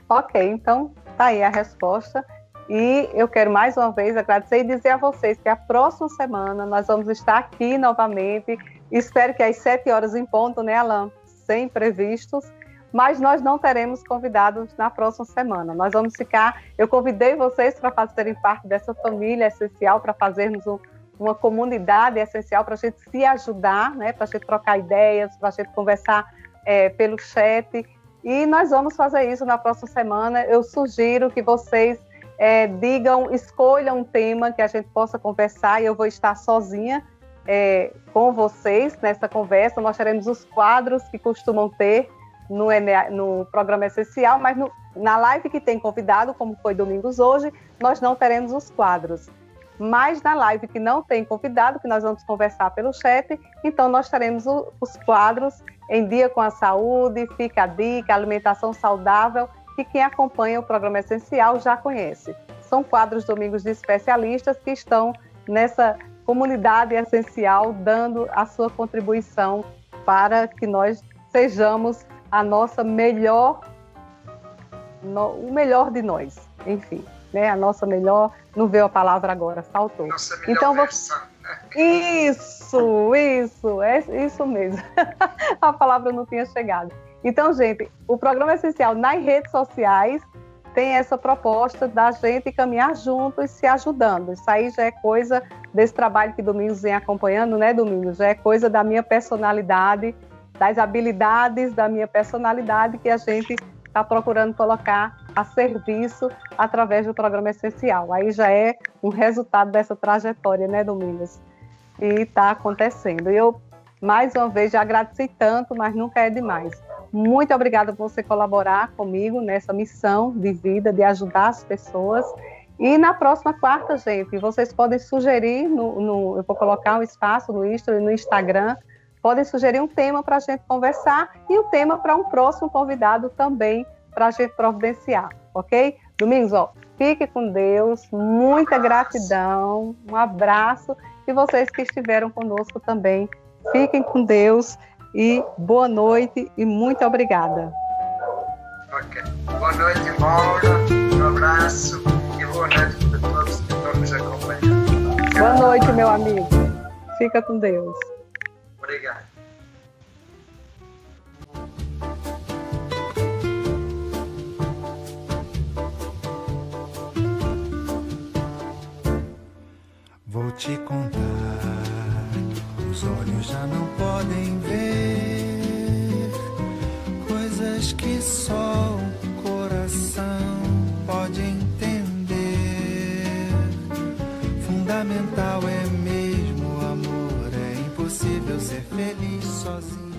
Ok, então tá aí a resposta. E eu quero mais uma vez agradecer e dizer a vocês que a próxima semana nós vamos estar aqui novamente. Espero que às 7 horas em ponto, né, Alain? Sem previstos. Mas nós não teremos convidados na próxima semana. Nós vamos ficar... Eu convidei vocês para fazerem parte dessa família essencial, para fazermos uma comunidade essencial, para a gente se ajudar, né? Para a gente trocar ideias, para a gente conversar pelo chat. E nós vamos fazer isso na próxima semana. Eu sugiro que vocês escolham um tema que a gente possa conversar, e eu vou estar sozinha com vocês nessa conversa. Nós teremos os quadros que costumam ter no programa essencial, mas na live que tem convidado, como foi Domingos hoje, nós não teremos os quadros. Mas na live que não tem convidado, que nós vamos conversar pelo chat, então nós teremos os quadros Em Dia com a Saúde, Fica a Dica, Alimentação Saudável, que quem acompanha o programa essencial já conhece. São quadros Domingos de especialistas que estão nessa comunidade essencial, dando a sua contribuição para que nós sejamos a nossa melhor, o melhor de nós, enfim, né? A nossa melhor, não veio a palavra agora, saltou. Nossa melhor versão. Isso, é isso mesmo. a palavra não tinha chegado. Então, gente, o Programa Essencial nas redes sociais tem essa proposta da gente caminhar juntos, se ajudando. Isso aí já é coisa desse trabalho que Domingos vem acompanhando, né, Domingos? Já é coisa da minha personalidade, das habilidades da minha personalidade que a gente está procurando colocar a serviço através do Programa Essencial. Aí já é um resultado dessa trajetória, né, Domingos? E está acontecendo. Eu, mais uma vez, já agradeci tanto, mas nunca é demais. Muito obrigada por você colaborar comigo nessa missão de vida, de ajudar as pessoas. E na próxima quarta, gente, vocês podem sugerir, eu vou colocar um espaço no Instagram, podem sugerir um tema para a gente conversar e um tema para um próximo convidado também para a gente providenciar, ok? Domingos, fique com Deus, muita gratidão, um abraço, e vocês que estiveram conosco também, fiquem com Deus e boa noite e muito obrigada. Ok. Boa noite, Maura, um abraço e boa noite para todos que estão nos acompanhando. Boa noite, meu amigo. Fica com Deus. Obrigado. Vou te contar, os olhos já não podem ver coisas que só o coração pode entender. Fundamental é mesmo o amor, é impossível ser feliz sozinho.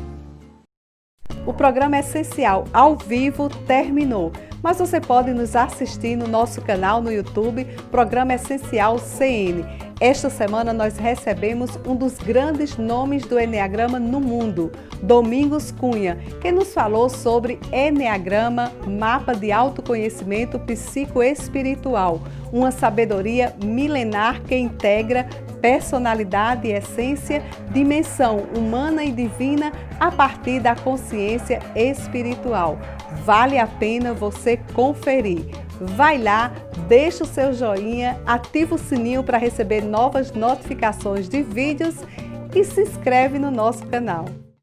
O programa Essencial ao vivo terminou, mas você pode nos assistir no nosso canal no YouTube, Programa Essencial CN. Esta semana nós recebemos um dos grandes nomes do Eneagrama no mundo, Domingos Cunha, que nos falou sobre Eneagrama, mapa de autoconhecimento psicoespiritual, uma sabedoria milenar que integra personalidade e essência, dimensão humana e divina a partir da consciência espiritual. Vale a pena você conferir. Vai lá, deixa o seu joinha, ativa o sininho para receber novas notificações de vídeos e se inscreve no nosso canal.